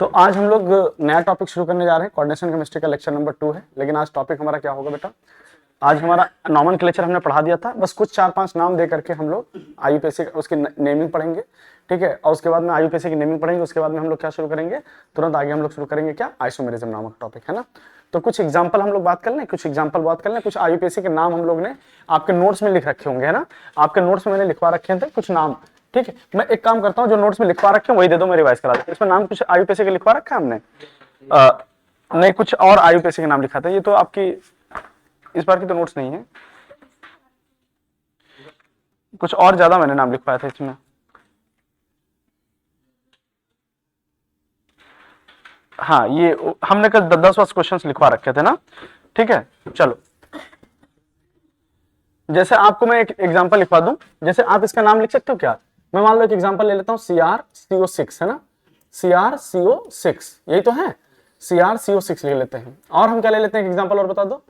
तो आज हम लोग नया टॉपिक शुरू करने जा रहे हैं। कोऑर्डिनेशन केमिस्ट्री का लेक्चर नंबर 2 है। लेकिन आज टॉपिक हमारा क्या होगा बेटा? आज हमारा नॉमेनक्लेचर हमने पढ़ा दिया था, बस कुछ 4-5 नाम दे करके हम लोग आईयूपीएसी उसकी नेमिंग पढ़ेंगे, ठीक है। और उसके बाद में आईयूपीएसी की नेमिंग पढ़ेंगे। उसके बाद में हम लोग क्या शुरू करेंगे, तुरंत आगे हम लोग शुरू करेंगे क्या, आइसोमेरिज्म नामक टॉपिक है ना। तो कुछ एग्जाम्पल हम लोग बात कर लें, कुछ आईयूपीएसी के नाम हम लोग ने आपके नोट्स में लिख रखे होंगे, है ना। आपके नोट्स में मैंने लिखवा रखे थे कुछ नाम, ठीक है। मैं एक काम करता हूँ, जो नोट्स में लिखवा रखे हैं वही दे दो, मैं रिवाइज करा दूं। इसमें नाम कुछ आईयूपीएसी के लिखवा रखा है हमने, नहीं कुछ और आईयूपीएसी के नाम लिखा था। ये तो आपकी इस बार की तो नोट्स नहीं है, कुछ और ज्यादा मैंने नाम लिखवाया था इसमें। हाँ, ये हमने कल 10 क्वेश्चंस लिखवा रखे थे ना, ठीक है। चलो, जैसे आपको मैं एक एग्जांपल लिखवा दूं, जैसे आप इसका नाम लिख सकते हो क्या? मैं मान लो एक एग्जांपल ले लेता हूं, CrCO6 है ना, CrCO6 यही तो है, CrCO6 ले लेते हैं। और हम क्या ले लेते हैं एग्जांपल, और बता दो।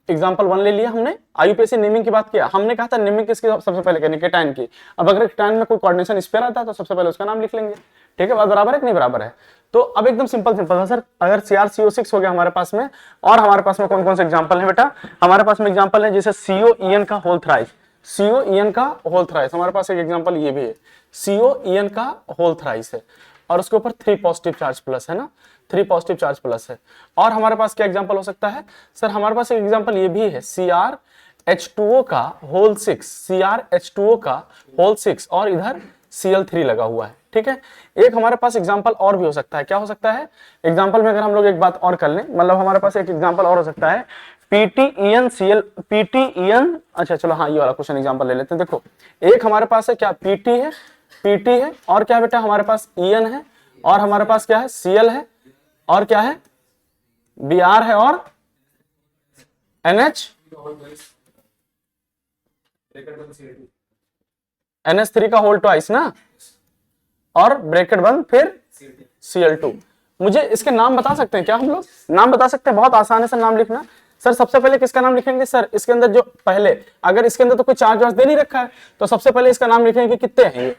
एग्जांपल 1 ले लिया हमने, आईयूपीएसी नेमिंग की बात किया, हमने कहा था नेमिंग किसकी सबसे पहले करनी, केटाइन की। अब अगर केटाइन में कोई कोऑर्डिनेशन स्पेयर आता है तो सबसे पहले उसका नाम लिख लेंगे, ठीक है। बात बराबर है कि नहीं बराबर है? तो अब एकदम सिंपल है सर। अगर CrCO6 हो गया हमारे पास में, और हमारे पास में कौन कौन से एग्जांपल है बेटा? हमारे पास में एग्जांपल है जैसे COEN का होल थ्राइस, COEN का होल थ्राइस हमारे पास एक एग्जांपल ये भी है, COEN का होल थ्राइस है, और उसके ऊपर 3 पॉजिटिव चार्ज प्लस है ना, 3 पॉजिटिव चार्ज प्लस है। और हमारे पास क्या एग्जांपल हो सकता है सर? हमारे पास एक एग्जांपल ये भी है, CrH2O का होल 6, CrH2O का होल 6, और इधर Cl3 लगा हुआ है, ठीक है। एक हमारे पास एग्जांपल और भी हो सकता है, क्या हो सकता है एग्जांपल में? अगर हम लोग एक बात और कर लें, मतलब हमारे पास एक एग्जांपल और हो सकता है, PTEN, अच्छा चलो हाँ, ये वाला क्वेश्चन एग्जांपल ले लेते हैं। देखो, एक हमारे पास है क्या, PT है, और क्या बेटा हमारे पास EN है, और हमारे पास क्या है, Cl है, और क्या है, Br है, और NH3 का होल ट्वाइस ना, और ब्रैकेट बंद, फिर Cl2। मुझे इसके नाम बता सकते हैं क्या हम लोग? नाम बता सकते हैं, बहुत आसान है सर नाम लिखना। सर सबसे पहले किसका नाम लिखेंगे सर? इसके अंदर जो पहले, अगर इसके अंदर तो कोई चार्ज वार्ज दे नहीं रखा है, तो सबसे पहले इसका नाम लिखेंगे कितने हैं ये।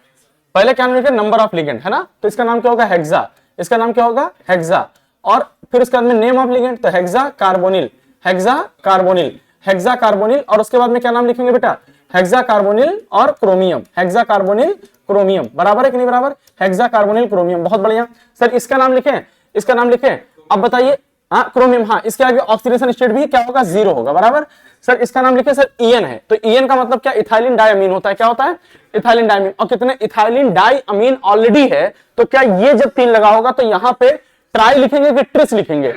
पहले क्या नाम लिखेंगे, नंबर ऑफ लिगेंड है ना, तो इसका नाम क्या होगा, हेक्सा। इसका नाम क्या होगा, हेक्सा। और फिर उसके बाद में नेम ऑफ लिगेंड, तो hexa carbonyl, hexa carbonyl, hexa carbonyl. और उसके बाद में क्या नाम लिखेंगे बेटा, हेक्सा कार्बोनिल और क्रोमियम, हेक्सा कार्बोनिल क्रोमियम। बराबर है कि नहीं बराबर? हेक्सा कार्बोनिल क्रोमियम, बहुत बढ़िया। सर इसका नाम लिखें, इसका नाम लिखें। अब बताइए, हाँ क्रोमियम, हाँ इसके आगे ऑक्सीडेशन स्टेट भी क्या होगा, 0 होगा, बराबर। सर इसका नाम लिखे सर, EN है, तो EN का मतलब क्या, इथाइलिन डायमीन होता है। क्या होता है, इथाइलिन डायमीन। और कितने इथाइलिन डायमीन ऑलरेडी है, तो क्या ये जब 3 लगा होगा तो यहाँ पे ट्राई लिखेंगे कि ट्रिस लिखेंगे,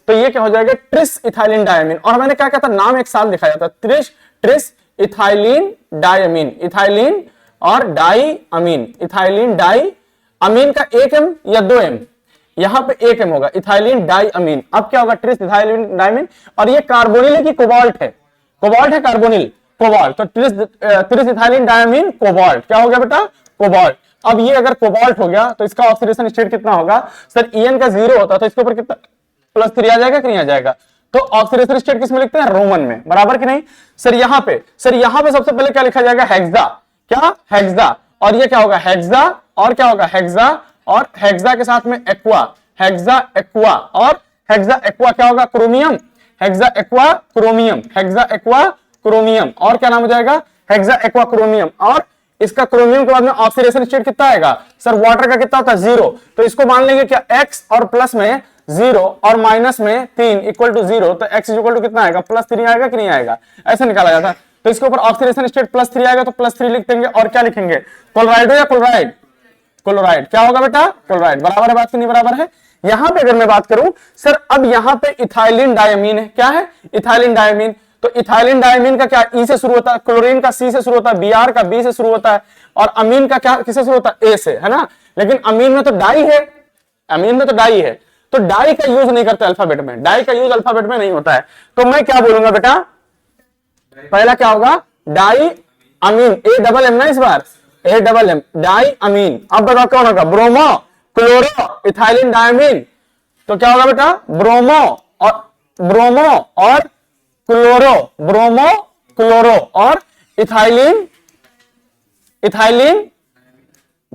तो ये क्या हो जाएगा, ट्रिस इथाइलिन डायमीन। और मैंने क्या कहता, नाम एक साथ लिखा जाता है, ट्रिस इथाइलिन डायमीन, इथाइलिन और डाईअमीन, इथाइलिन डाईअमीन का 1 M या 2 M, यहां पे 1 M होगा, इथाइलिन डाईअमीन। अब क्या होगा, ट्रिस इथाइलिन डायमीन। और ये कार्बोनिल है कि कोबाल्ट है, कोबाल्ट है, कार्बोनिल कोबाल्ट, तो ट्रिस इथाइलिन डायमीन कोबाल्ट, क्या हो गया बेटा, कोबाल्ट। अब ये अगर कोबाल्ट हो गया तो इसका ऑक्सीडेशन स्टेट कितना होगा सर? EN का 0 होता है, तो इसके ऊपर कितना +3 आ जाएगा कि नहीं आ जाएगा? तो ऑक्सीडेशन स्टेट किस में लिखते हैं, रोमन में, बराबर कि नहीं? सर यहाँ पे सबसे पहले क्या लिखा जाएगा, हेक्सा, क्या, हेक्सा। और ये क्या होगा, हेक्सा, और क्या होगा, हेक्सा, और हेक्सा के साथ में एक्वा, हेक्सा एक्वा, और हेक्सा एक्वा क्या होगा, chromium, hexa aqua chromium, hexa aqua chromium. और क्या नाम हो जाएगा, हेक्सा एक्वा क्रोमियम। और इसका क्रोमियम के बाद में ऑक्सीडेशन स्टेट कितना आएगा सर? वाटर का कितना होता है, 0। तो इसको मान लेंगे क्या, x और प्लस में 0 और माइनस में 3 इक्वल टू 0, तो x इक्वल टू कितना आएगा, +3 आएगा कि नहीं आएगा? ऐसा निकाला जाता है। तो इसके ऊपर ऑक्सीडेशन स्टेट +3 आएगा, तो +3 लिख देंगे। और क्या लिखेंगे, क्लोराइड या क्लोराइड, क्लोराइड। क्या होगा बेटा, क्लोराइड। बराबर है बात कि नहीं बराबर है? यहां पे अगर मैं बात करूं सर, अब यहां पे इथाइलिन डायमीन है, क्या है, इथाइलिन डायमीन। तो इथाइलिन डायमीन का क्या, E से शुरू होता है, क्लोरीन का C से शुरू होता है, Br का B से शुरू होता है, और अमीन का क्या किससे शुरू होता है, A से, है ना। लेकिन अमीन में तो डाई है, अमीन में तो डाई है, तो डाई का यूज नहीं करते अल्फाबेट में, डाई का यूज अल्फाबेट में नहीं होता है। तो मैं क्या बोलूंगा बेटा, पहला क्या होगा, डाई अमीन, A M ना इस बार, A डाई अमीन। अब बताओ कौन होगा, ब्रोमो क्लोरो इथाइलिन डायमीन। तो क्या होगा बेटा, ब्रोमो और क्लोरो, ब्रोमो क्लोरो और इथाइलिन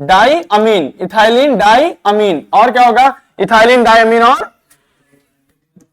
डाई अमीन, इथाइलिन डाई अमीन, और क्या होगा, इथाइलिन डाई अमीन, और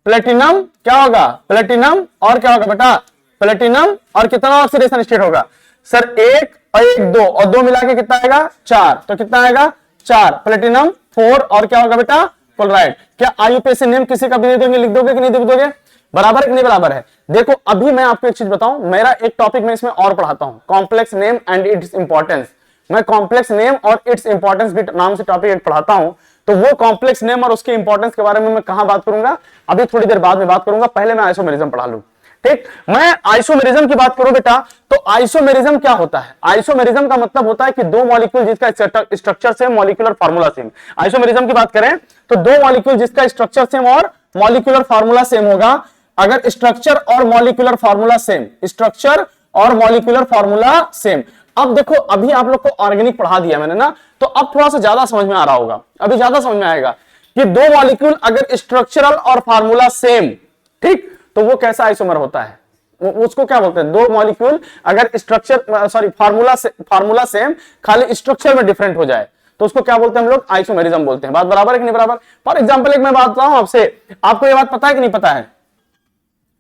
प्लेटिनम क्या होगा, प्लेटिनम, और क्या होगा बेटा, प्लेटिनम, और कितना ऑक्सीडेशन स्टेट होगा सर, 1 और 1 2, और 2 मिला के कितना आएगा 4, तो कितना आएगा 4, प्लेटिनम 4, और क्या होगा बेटा, क्लोराइड। क्या आईयूपीएसी नेम किसी का भी दे दोगे, लिख दोगे कि नहीं लिख दोगे, बराबर है कि नहीं बराबर है। देखो अभी मैं आपको एक चीज बताऊं, मेरा एक टॉपिक में इसमें और पढ़ाता हूं, complex name and its importance. मैं कॉम्प्लेक्स नेम और इट्स इंपॉर्टेंस भी नाम से टॉपिक एक पढ़ाता हूं, तो वो कॉम्प्लेक्स नेम और उसके इंपॉर्टेंस के बारे में मैं कहां बात करूंगा, अभी थोड़ी देर बाद में बात करूंगा, पहले मैं आइसोमेरिज्म पढ़ा लूं। ठीक, मैं आइसोमेरिज्म की बात करूं बेटा, तो आइसोमेरिज्म क्या होता है, आइसोमेरिज्म का मतलब होता है कि दो मॉलिक्यूल जिसका structure same, molecular formula same. Isomerism की बात करें तो दो मॉलिक्यूल जिसका स्ट्रक्चर सेम और मॉलिक्यूलर फार्मूला सेम होगा। अगर स्ट्रक्चर और मॉलिक्यूलर फार्मूला सेम, स्ट्रक्चर और मॉलिक्यूलर फार्मूला सेम। अब देखो अभी आप लोग को ऑर्गेनिक पढ़ा दिया मैंने ना, तो अब थोड़ा सा ज्यादा समझ में आ रहा होगा, अभी ज्यादा समझ में आएगा कि दो मॉलिक्यूल अगर स्ट्रक्चरल और फार्मूला सेम, ठीक, तो वो कैसा आइसोमर होता है, उसको क्या बोलते हैं, दो मॉलिक्यूल अगर स्ट्रक्चर सॉरी फार्मूला सेम, खाली स्ट्रक्चर में डिफरेंट हो जाए तो उसको क्या बोलते हैं हम लोग, आइसोमेरिज्म बोलते हैं। बात बराबर है कि नहीं बराबर। फॉर एग्जांपल एक मैं बात बताऊं आपसे, आपको ये बात पता है कि नहीं पता है,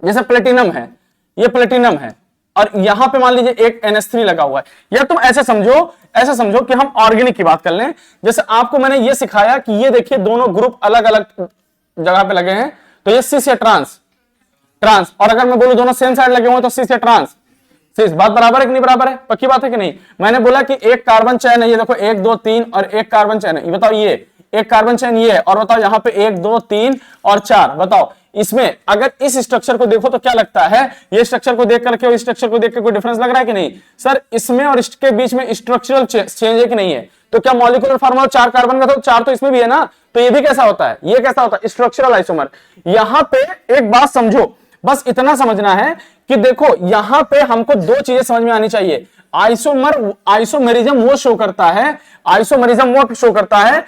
जैसे प्लेटिनम है, ये प्लेटिनम है और यहां पे मान लीजिए एक NH3 लगा हुआ है, या तुम ऐसे समझो कि हम ऑर्गेनिक की बात कर लें। जैसे आपको मैंने ये सिखाया कि ये देखिए दोनों ग्रुप अलग अलग जगह पे लगे हैं, तो ये सिस या ट्रांस, और अगर मैं बोलूं दोनों सेम साइड लगे हुए तो सिस या ट्रांस, सिस। बात बराबर है कि नहीं बराबर है, पक्की बात है कि नहीं। मैंने बोला कि एक कार्बन चेन है, ये देखो 1 2 3 और एक कार्बन चेन है, ये बताओ, ये एक कार्बन चेन ये है, और बताओ यहाँ पे 1 2 3 और 4, बताओ इसमें अगर इस स्ट्रक्चर को देखो तो क्या लगता है, ये स्ट्रक्चर को देख करके और इस स्ट्रक्चर को देख के कोई डिफरेंस लग रहा है कि नहीं सर, इसमें और इसके बीच में स्ट्रक्चरल चेंज है कि नहीं है। तो क्या मॉलिक्यूलर फार्मूला 4 कार्बन का, तो 4 तो इसमें भी है ना, तो ये भी कैसा होता है, ये कैसा होता है, स्ट्रक्चरल आइसोमर। यहां पे एक बात समझो, बस इतना समझना है कि देखो यहां पे हमको दो चीजें समझ में आनी चाहिए। आइसोमेरिज्म वो शो करता है, आइसोमेरिज्म वो शो करता है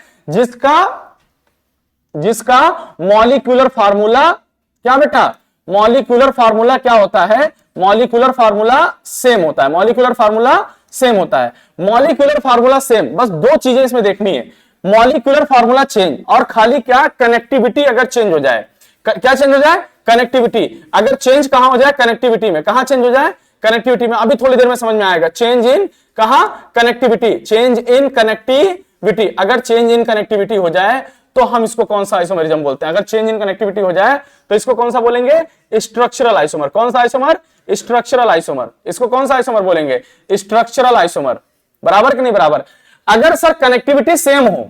जिसका मॉलिक्यूलर फार्मूला क्या बेटा, मॉलिक्यूलर फार्मूला क्या होता है, मॉलिक्यूलर फार्मूला सेम होता है, मॉलिक्यूलर फार्मूला सेम होता है, मॉलिक्यूलर फार्मूला सेम। बस दो चीजें इसमें देखनी है, मॉलिक्यूलर फार्मूला चेंज और खाली क्या, कनेक्टिविटी अगर चेंज हो जाए, क्या चेंज हो जाए, कनेक्टिविटी। अगर चेंज कहां हो जाए, कनेक्टिविटी में, कहां चेंज हो जाए, कनेक्टिविटी में। अभी थोड़ी देर में समझ में आएगा, चेंज इन कहां, कनेक्टिविटी, चेंज इन कनेक्टिविटी। अगर चेंज इन कनेक्टिविटी हो जाए तो हम इसको कौन सा आइसोमेरिज्म बोलते हैं, अगर चेंज इन कनेक्टिविटी हो जाए तो इसको कौन सा बोलेंगे, स्ट्रक्चरल आइसोमर। कौन सा आइसोमर, स्ट्रक्चरल आइसोमर। इसको कौन सा आइसोमर बोलेंगे, स्ट्रक्चरल आइसोमर। बराबर कि नहीं बराबर। अगर सर कनेक्टिविटी सेम हो,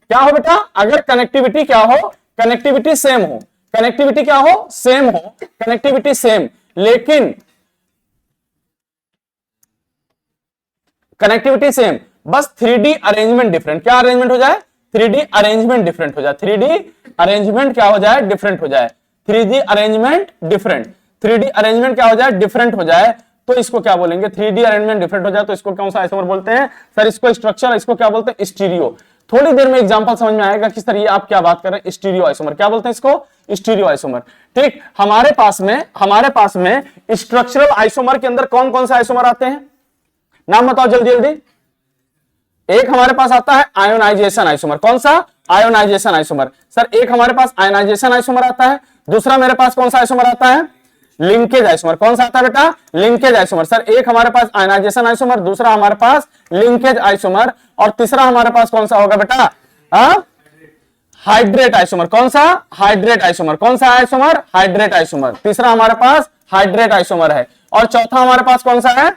क्या हो बेटा, अगर कनेक्टिविटी क्या हो, कनेक्टिविटी सेम हो, कनेक्टिविटी क्या हो, सेम हो, कनेक्टिविटी सेम, लेकिन कनेक्टिविटी सेम, बस 3D अरेंजमेंट डिफरेंट। क्या अरेंजमेंट हो जाए, 3D अरेंजमेंट डिफरेंट हो जाए, 3D अरेंजमेंट क्या हो जाए, डिफरेंट हो जाए, 3D arrangement different, 3D arrangement क्या हो जाए, डिफरेंट हो जाए, तो इसको क्या बोलेंगे, 3D अरेंजमेंट डिफरेंट हो जाए तो इसको कौन सा आइसोमर बोलते हैं सर, इसको स्ट्रक्चर, इसको क्या बोलते हैं, स्टीरियो। थोड़ी देर में एग्जांपल समझ में आएगा कि सर ये आप क्या बात कर रहे हैं, स्टीरियो आइसोमर। क्या बोलते हैं इसको, स्टीरियो आइसोमर। ठीक, हमारे पास में स्ट्रक्चरल आइसोमर के अंदर कौन कौन से आइसोमर आते हैं, नाम बताओ जल्दी जल्दी। एक हमारे पास आता है आयोनाइजेशन आइसोमर। कौन सा, आयोनाइजेशन आइसोमर। सर एक हमारे पास आयोनाइजेशन आइसोमर आता है, दूसरा मेरे पास कौन सा आइसोमर आता है, लिंकेज आइसोमर। कौन सा आता है बेटा, लिंकेज आइसोमर। सर एक हमारे पास आयोनाइजेशन आइसोमर, दूसरा हमारे पास लिंकेज आइसोमर, और तीसरा हमारे पास कौन सा होगा बेटा, हाइड्रेट आइसोमर। कौन सा, हाइड्रेट आइसोमर। कौन सा आइसोमर, हाइड्रेट आइसोमर। तीसरा हमारे पास हाइड्रेट आइसोमर है, और चौथा हमारे पास कौन सा है,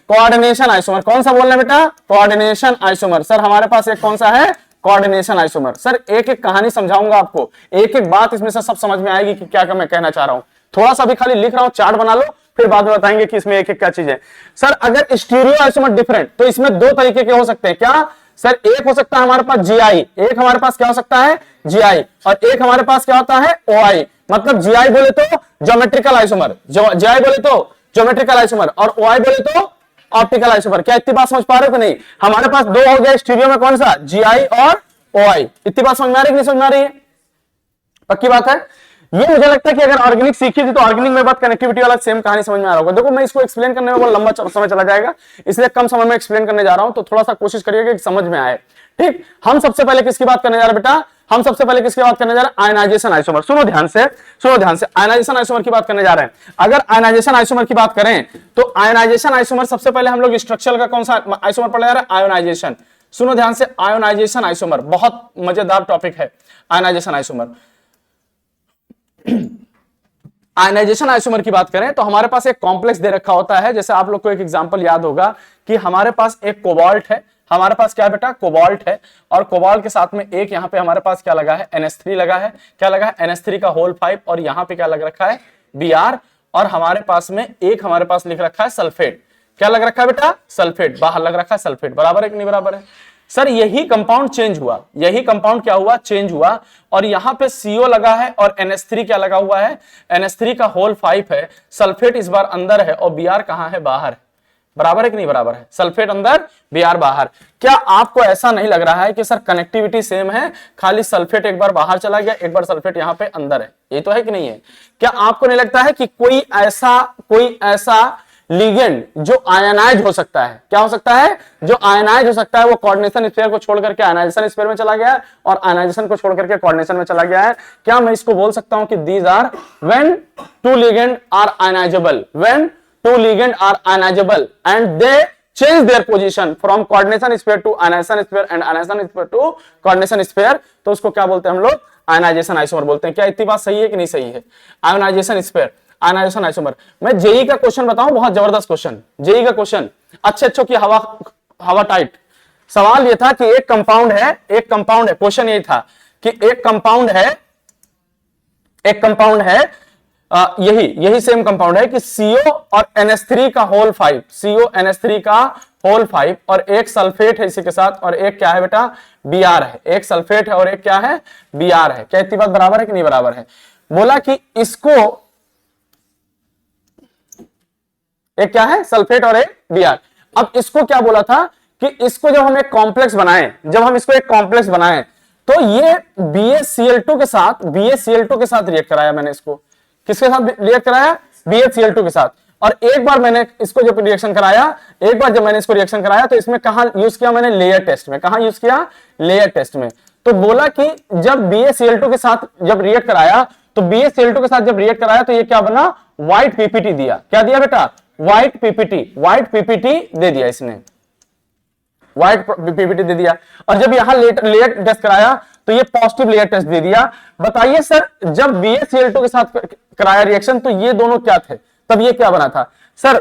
कोऑर्डिनेशन आइसोमर। कौन सा बोल रहे हैं बेटा, कोऑर्डिनेशन आइसोमर। सर हमारे पास एक कौन सा है, कोऑर्डिनेशन आइसोमर। सर एक एक कहानी समझाऊंगा आपको, एक एक बात इसमें से सब समझ में आएगी कि क्या मैं कहना चाह रहा हूं। थोड़ा सा भी खाली लिख रहा हूं, चार्ट बना लो, फिर बाद में बताएंगे कि इसमें एक एक क्या चीज है। सर अगर स्टीरियो आइसोमर डिफरेंट, तो इसमें दो तरीके के हो सकते हैं। क्या सर, एक हो सकता है हमारे पास GI, एक हमारे पास क्या हो सकता है, GI, और एक हमारे पास क्या होता है, OI। मतलब GI बोले तो ज्योमेट्रिकल आइसोमर, GI बोले तो ज्योमेट्रिकल आइसोमर, और OI बोले तो ऑप्टिकल आइसोमर। क्या इतनी बात समझ पा रहे हो कि नहीं। हमारे पास दो हो गया स्टीरियो में, कौन सा, GI और OI। इतनी बात समझ में आ रही है कि नहीं समझ में आ रही है, पक्की बात है। ये मुझे लगता है कि अगर ऑर्गेनिक सीखी थी तो ऑर्गेनिक में बात कनेक्टिविटी वाला सेम कहानी समझ में आ रहा होगा। देखो मैं इसको एक्सप्लेन करने में बहुत लंबा समय चला जाएगा, इसलिए कम समय में एक्सप्लेन करने जा रहा हूं, तो थोड़ा सा कोशिश करिएगा कि समझ में आए। ठीक, हम सबसे पहले किसकी बात करने जा रहे हैं बेटा, हम सबसे पहले किसकी बात करने जा रहे हैं, आयनाइजेशन आइसोमर। सुनो ध्यान से, सुनो ध्यान से, आयनाइजेशन आइसोमर की बात करने जा रहे हैं। अगर आयनाइजेशन आइसोमर की बात करें तो आयनाइजेशन आइसोमर सबसे पहले हम लोग स्ट्रक्चर का कौन सा आइसोमर पढ़ने जा रहे हैं, आयोनाइजेशन। सुनो ध्यान से, आयोनाइजेशन आइसोमर बहुत मजेदार टॉपिक है, आयनाइजेशन आइसोमर। आयनाइजेशन आइसोमर की बात करें तो हमारे पास एक कॉम्प्लेक्स दे रखा होता है। जैसे आप लोग को एक एग्जांपल याद होगा कि हमारे पास एक कोबाल्ट है, हमारे पास क्या बेटा, कोबाल्ट है, और कोबाल्ट के साथ में एक यहाँ पे हमारे पास क्या लगा है, NH3 लगा है। क्या लगा है, NH3 का होल 5, और यहाँ पे क्या लग रखा है, Br, और हमारे पास में एक हमारे पास लिख रखा है सल्फेट। क्या लग रखा है बेटा, सल्फेट, बाहर लग रखा है सल्फेट। बराबर है कि नहीं बराबर है। सर यही कंपाउंड चेंज हुआ, यही कंपाउंड क्या हुआ, चेंज हुआ, और यहां पे CO लगा है और NH3 क्या लगा हुआ है, NH3 का होल 5 है, सल्फेट इस बार अंदर है और Br कहां है, बाहर है। बराबर है कि नहीं बराबर है, सल्फेट अंदर Br बाहर। क्या आपको ऐसा नहीं लग रहा है कि सर कनेक्टिविटी सेम है, खाली सल्फेट एक बार बाहर चला गया, एक बार सल्फेट यहां पे अंदर है, ये तो है कि नहीं है। क्या आपको नहीं लगता है कि कोई ऐसा लिगेंड जो आयनाइज हो सकता है, क्या हो सकता है, जो आयनाइज हो सकता है, वो कोऑर्डिनेशन स्फीयर को छोड़ करके आयनाइजेशन स्फीयर में चला गया है और आयनाइजेशन को छोड़ करके कोऑर्डिनेशन में चला गया है। क्या मैं इसको बोल सकता हूं कि these are when two ligand are ionisable, when two ligand are ionisable and they change their position from coordination sphere to ionisation sphere and ionisation sphere to coordination sphere, तो उसको क्या बोलते हैं हम लोग, आयनाइजेशन आइसोमर बोलते हैं। क्या इतनी बात सही है कि नहीं सही है, आयनाइजेशन स्फीयर, आयनाइजेशन आइसोमर। मैं जेई का क्वेश्चन बताऊं, बहुत जबरदस्त क्वेश्चन, जेई का क्वेश्चन, अच्छे की हवा टाइट। सवाल ये था कि एक कंपाउंड है, क्वेश्चन ये था कि एक कंपाउंड है, यही सेम कंपाउंड है कि CO और NH3 का होल 5, CO NH3 का होल 5, और एक सल्फेट है इसी के साथ, और एक क्या है बेटा, Br है। एक सल्फेट है और एक क्या है, Br है। क्या इतनी बात बराबर है कि नहीं बराबर है। बोला कि इसको एक क्या है, सल्फेट और एक Br। अब इसको क्या बोला था कि इसको जब हम एक कॉम्प्लेक्स बनाएं, तो ये BaCl2 के साथ रिएक्ट कराया मैंने इसको। किसके साथ रिएक्ट कराया, BaCl2 के साथ। और एक बार मैंने इसको जब रिएक्शन कराया, तो इसमें कहां यूज किया मैंने, लेयर टेस्ट में। कहां यूज किया, लेयर टेस्ट में। तो बोला कि जब BaCl2 के साथ जब रिएक्ट कराया, तो ये क्या बना, व्हाइट PPT दिया। क्या दिया बेटा, व्हाइट PPT दे दिया इसने, व्हाइट PPT दे दिया। और जब यहां लेयर टेस्ट कराया तो ये पॉजिटिव लेयर टेस्ट दे दिया। बताइए सर, जब BaCl2 के साथ कराया रिएक्शन तो ये दोनों क्या थे, तब ये क्या बना था सर,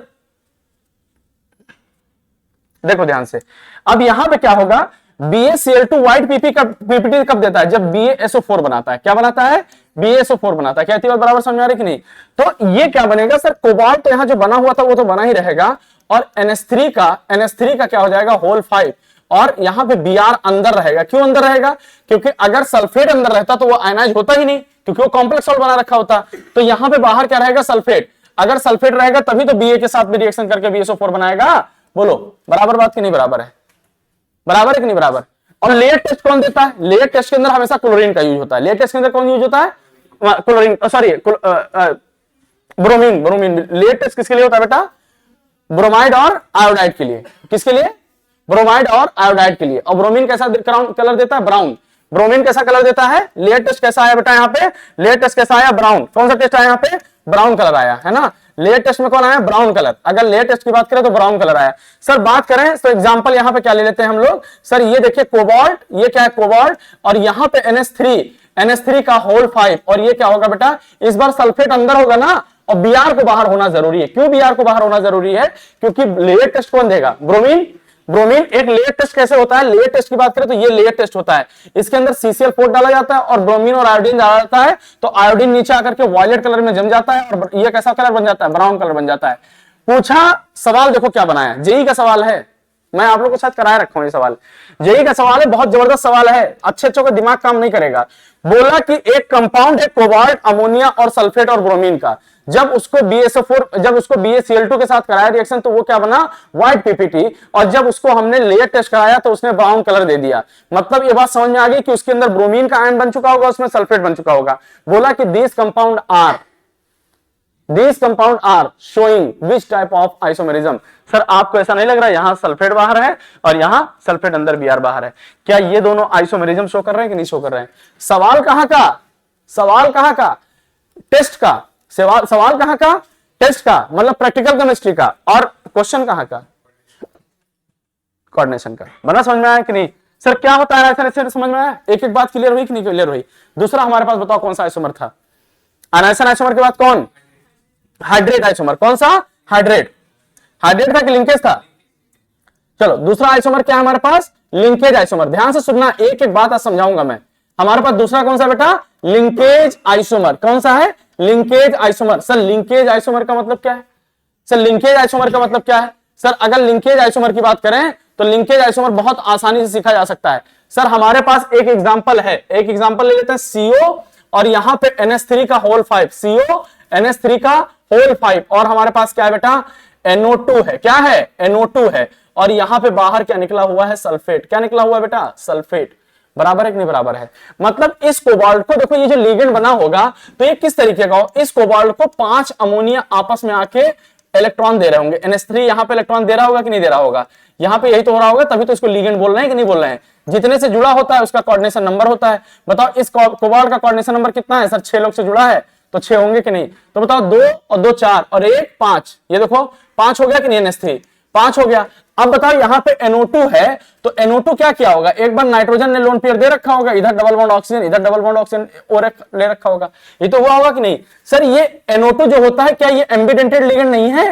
देखो ध्यान से। अब यहां पे क्या होगा, BaCl2 व्हाइट PPT कब देता है, जब BaSO4 बनाता है। क्या बनाता है, BaSO4 बनाता है। क्या इतनी बात बराबर समझ आ रही कि नहीं। तो ये क्या बनेगा सर, कोबाल्ट तो यहां जो बना हुआ था वो तो बना ही रहेगा, और NH3 का क्या हो जाएगा, होल 5, और यहां पे Br अंदर रहेगा। क्यों अंदर रहेगा, क्योंकि अगर सल्फेट अंदर रहता तो वो आयनाइज होता ही नहीं, क्योंकि वो कॉम्प्लेक्स सॉल्ट बना रखा होता। तो यहां पे बाहर क्या रहेगा, सल्फेट। अगर सल्फेट रहेगा तभी तो Ba के साथ भी रिएक्शन करके BaSO4 बनाएगा। बोलो बराबर बात कि नहीं बराबर है, बराबर है कि नहीं बराबर। और लेयर टेस्ट कौन देता है, लेयर टेस्ट के अंदर हमेशा क्लोरीन का यूज होता है। लेयर टेस्ट के अंदर कौन यूज होता है, chlorine, sorry bromine. Layer test किसके लिए होता है बेटा, ब्रोमाइड और आयोडाइड के लिए। किसके लिए, ब्रोमाइड और आयोडाइड के लिए। और ब्रोमीन कैसा कलर देता है, ब्राउन। ब्रोमीन कैसा कलर देता है, लेयर टेस्ट कैसा आया बेटा, यहाँ पे लेयर टेस्ट कैसा आया, ब्राउन। कौन सा टेस्ट आया यहाँ पे, ब्राउन कलर आया है ना। लेयर टेस्ट में कौन आया, ब्राउन कलर। अगर लेयर टेस्ट की बात करें तो ब्राउन कलर आया। सर बात करें तो एग्जांपल यहां पे क्या ले लेते हैं हम लोग, सर ये देखिए कोबाल्ट, ये क्या है कोबाल्ट, और यहां पे NH3 का होल 5, और ये क्या होगा बेटा, इस बार सल्फेट अंदर होगा ना, और Br को बाहर होना जरूरी है। क्यों Br को बाहर होना जरूरी है, क्योंकि लेयर टेस्ट कौन देगा, ब्रोमीन। एक लेयर टेस्ट कैसे होता है, लेयर टेस्ट की बात करें तो ये लेयर टेस्ट होता है। इसके अंदर CCl4 डाला जाता है और ब्रोमीन और आयोडीन डाला जाता है, तो आयोडीन नीचे आकर के वॉयलेट कलर में जम जाता है और ये कैसा कलर बन जाता है, ब्राउन कलर बन जाता है। पूछा सवाल, देखो क्या बनाया, जेई का सवाल है, मैं आप लोग को शायद कराए रखा हूं ये सवाल, जेई का सवाल है, बहुत जबरदस्त सवाल है, अच्छे का दिमाग काम नहीं करेगा। बोला कि एक कंपाउंड है कोबाल्ट, अमोनिया और सल्फेट और ब्रोमीन का, जब उसको BaSO4 जब उसको BaCl2 के साथ कराया रिएक्शन तो वो क्या बना, व्हाइट पीपीटी, और जब उसको हमने लेयर टेस्ट कराया तो उसने ब्राउन कलर दे दिया। मतलब ये बात समझ में आ गई कि उसके अंदर ब्रोमीन का आयन बन चुका होगा, उसमें सल्फेट बन चुका होगा। बोला कि These compound are showing which type of isomerism। Sir आपको ऐसा नहीं लग रहा है यहां सल्फेट बाहर है और यहां सल्फेट अंदर Br बाहर है, क्या ये दोनों आइसोमेरिज्म शो कर रहे हैं कि नहीं शो कर रहे हैं? सवाल कहां का, सवाल कहां का, टेस्ट का सवाल कहां का, टेस्ट का, मतलब प्रैक्टिकल केमिस्ट्री का, और क्वेश्चन कहां का, कोऑर्डिनेशन का। बना समझ में आया कि नहीं? सर क्या होता है ऐसा समझ में आया? एक एक बात क्लियर हुई कि नहीं क्लियर हुई? दूसरा हमारे पास बताओ कौन सा आइसोमर था? अनायसन आइसोमर के बाद कौन? Hydrate isomer. कौन सा? हाइड्रेट। हाइड्रेट था कि लिंकेज था? चलो दूसरा आइसोमर क्या है हमारे पास? Linkage isomer. ध्यान से सुनना, एक एक बात आज समझाऊंगा मैं। हमारे पास दूसरा कौन सा बेटा? Linkage isomer. कौन सा है? Linkage isomer. Sir linkage isomer का मतलब क्या है? सर लिंकेज आइसोमर का मतलब क्या है? सर अगर लिंकेज आइसोमर की बात करें तो लिंकेज आइसोमर बहुत आसानी से सीखा जा सकता है। सर हमारे पास एक एग्जांपल है, एक एग्जांपल ले लेते हैं, CO और यहां पे NH3 का होल 5, CO NH3 का होल 5, और हमारे पास क्या है बेटा? NO2 है। क्या है? NO2 है, और यहां पे बाहर क्या निकला हुआ है? सल्फेट। क्या निकला हुआ है बेटा? सल्फेट। बराबर है कि नहीं बराबर है? मतलब इस कोबाल्ट को देखो, ये जो लिगेंड बना होगा तो ये किस तरीके का हो? इस कोबाल्ट को 5 अमोनिया आपस में आके इलेक्ट्रॉन दे रहे होंगे। NH3 यहां पे इलेक्ट्रॉन दे रहा होगा कि नहीं दे रहा होगा? यहां पे यही तो हो रहा होगा, तभी तो इसको लिगेंड बोल रहे हैं कि नहीं बोल रहे हैं? जितने से जुड़ा होता है उसका कोऑर्डिनेशन नंबर होता है। बताओ इस कोबाल्ट का कोऑर्डिनेशन नंबर कितना है? सर 6 लोग से जुड़ा है तो 6 होंगे कि नहीं? तो बताओ 2 और 2 4 और 1 5, ये देखो 5 हो गया कि नहीं? NH3 5 हो गया। अब बताओ यहां पे NO2 है तो NO2 क्या किया होगा? एक बार नाइट्रोजन ने लोन पेयर दे रखा होगा, इधर डबल बॉन्ड ऑक्सीजन, इधर डबल बॉन्ड ऑक्सीजन और ले रखा होगा, ये तो हुआ होगा कि नहीं? सर ये NO2 जो होता है क्या ये एम्बिडेंटेड लिगेंड नहीं है?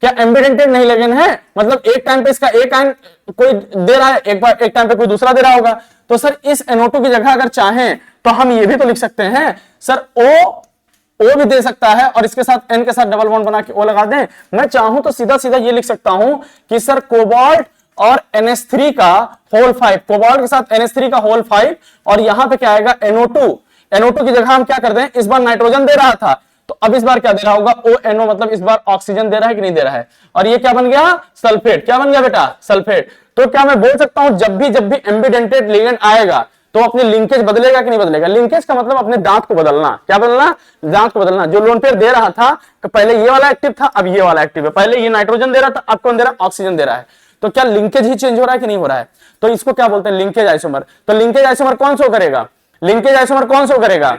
क्या एम्बिडेंटेड नहीं लिगेंड है? मतलब एक टाइम पे इसका एक आयन कोई दे रहा है, एक बार एक टाइम पे कोई दूसरा दे रहा होगा। तो सर इस NO2 की जगह अगर चाहें तो हम ये भी तो लिख सकते हैं सर O भी दे सकता है और इसके साथ N के साथ डबल बॉन्ड बना के O लगा दें। मैं चाहूं तो सीधा सीधा ये लिख सकता हूं कि सर कोबाल्ट और NH3 का होल 5, कोबाल्ट के साथ NH3 का होल 5, और यहां पे क्या आएगा? NO2 की जगह हम क्या कर दें, इस बार नाइट्रोजन दे रहा था तो अब इस बार क्या दे रहा होगा? ONO, मतलब इस बार ऑक्सीजन दे रहा है कि नहीं दे रहा है? और ये क्या बन गया? सल्फेट। क्या बन गया बेटा? सल्फेट। तो क्या मैं बोल सकता हूं जब भी एम्बिडेंटेड लिगेंड आएगा तो अपनी लिंकेज बदलेगा कि नहीं बदलेगा? लिंकेज का मतलब अपने दांत को बदलना। क्या बदलना? दांत को बदलना। जो लोन पेयर दे रहा था तो पहले ये वाला एक्टिव था, अब ये वाला एक्टिव है। पहले ये नाइट्रोजन दे रहा था, अब कौन दे रहा है? ऑक्सीजन दे रहा है। तो क्या लिंकेज ही चेंज हो रहा है कि नहीं हो रहा है? तो इसको क्या बोलते हैं? Linkage isomer. तो लिंकेज आइसोमर कौन शो करेगा? लिंकेज आइसोमर कौन शो करेगा?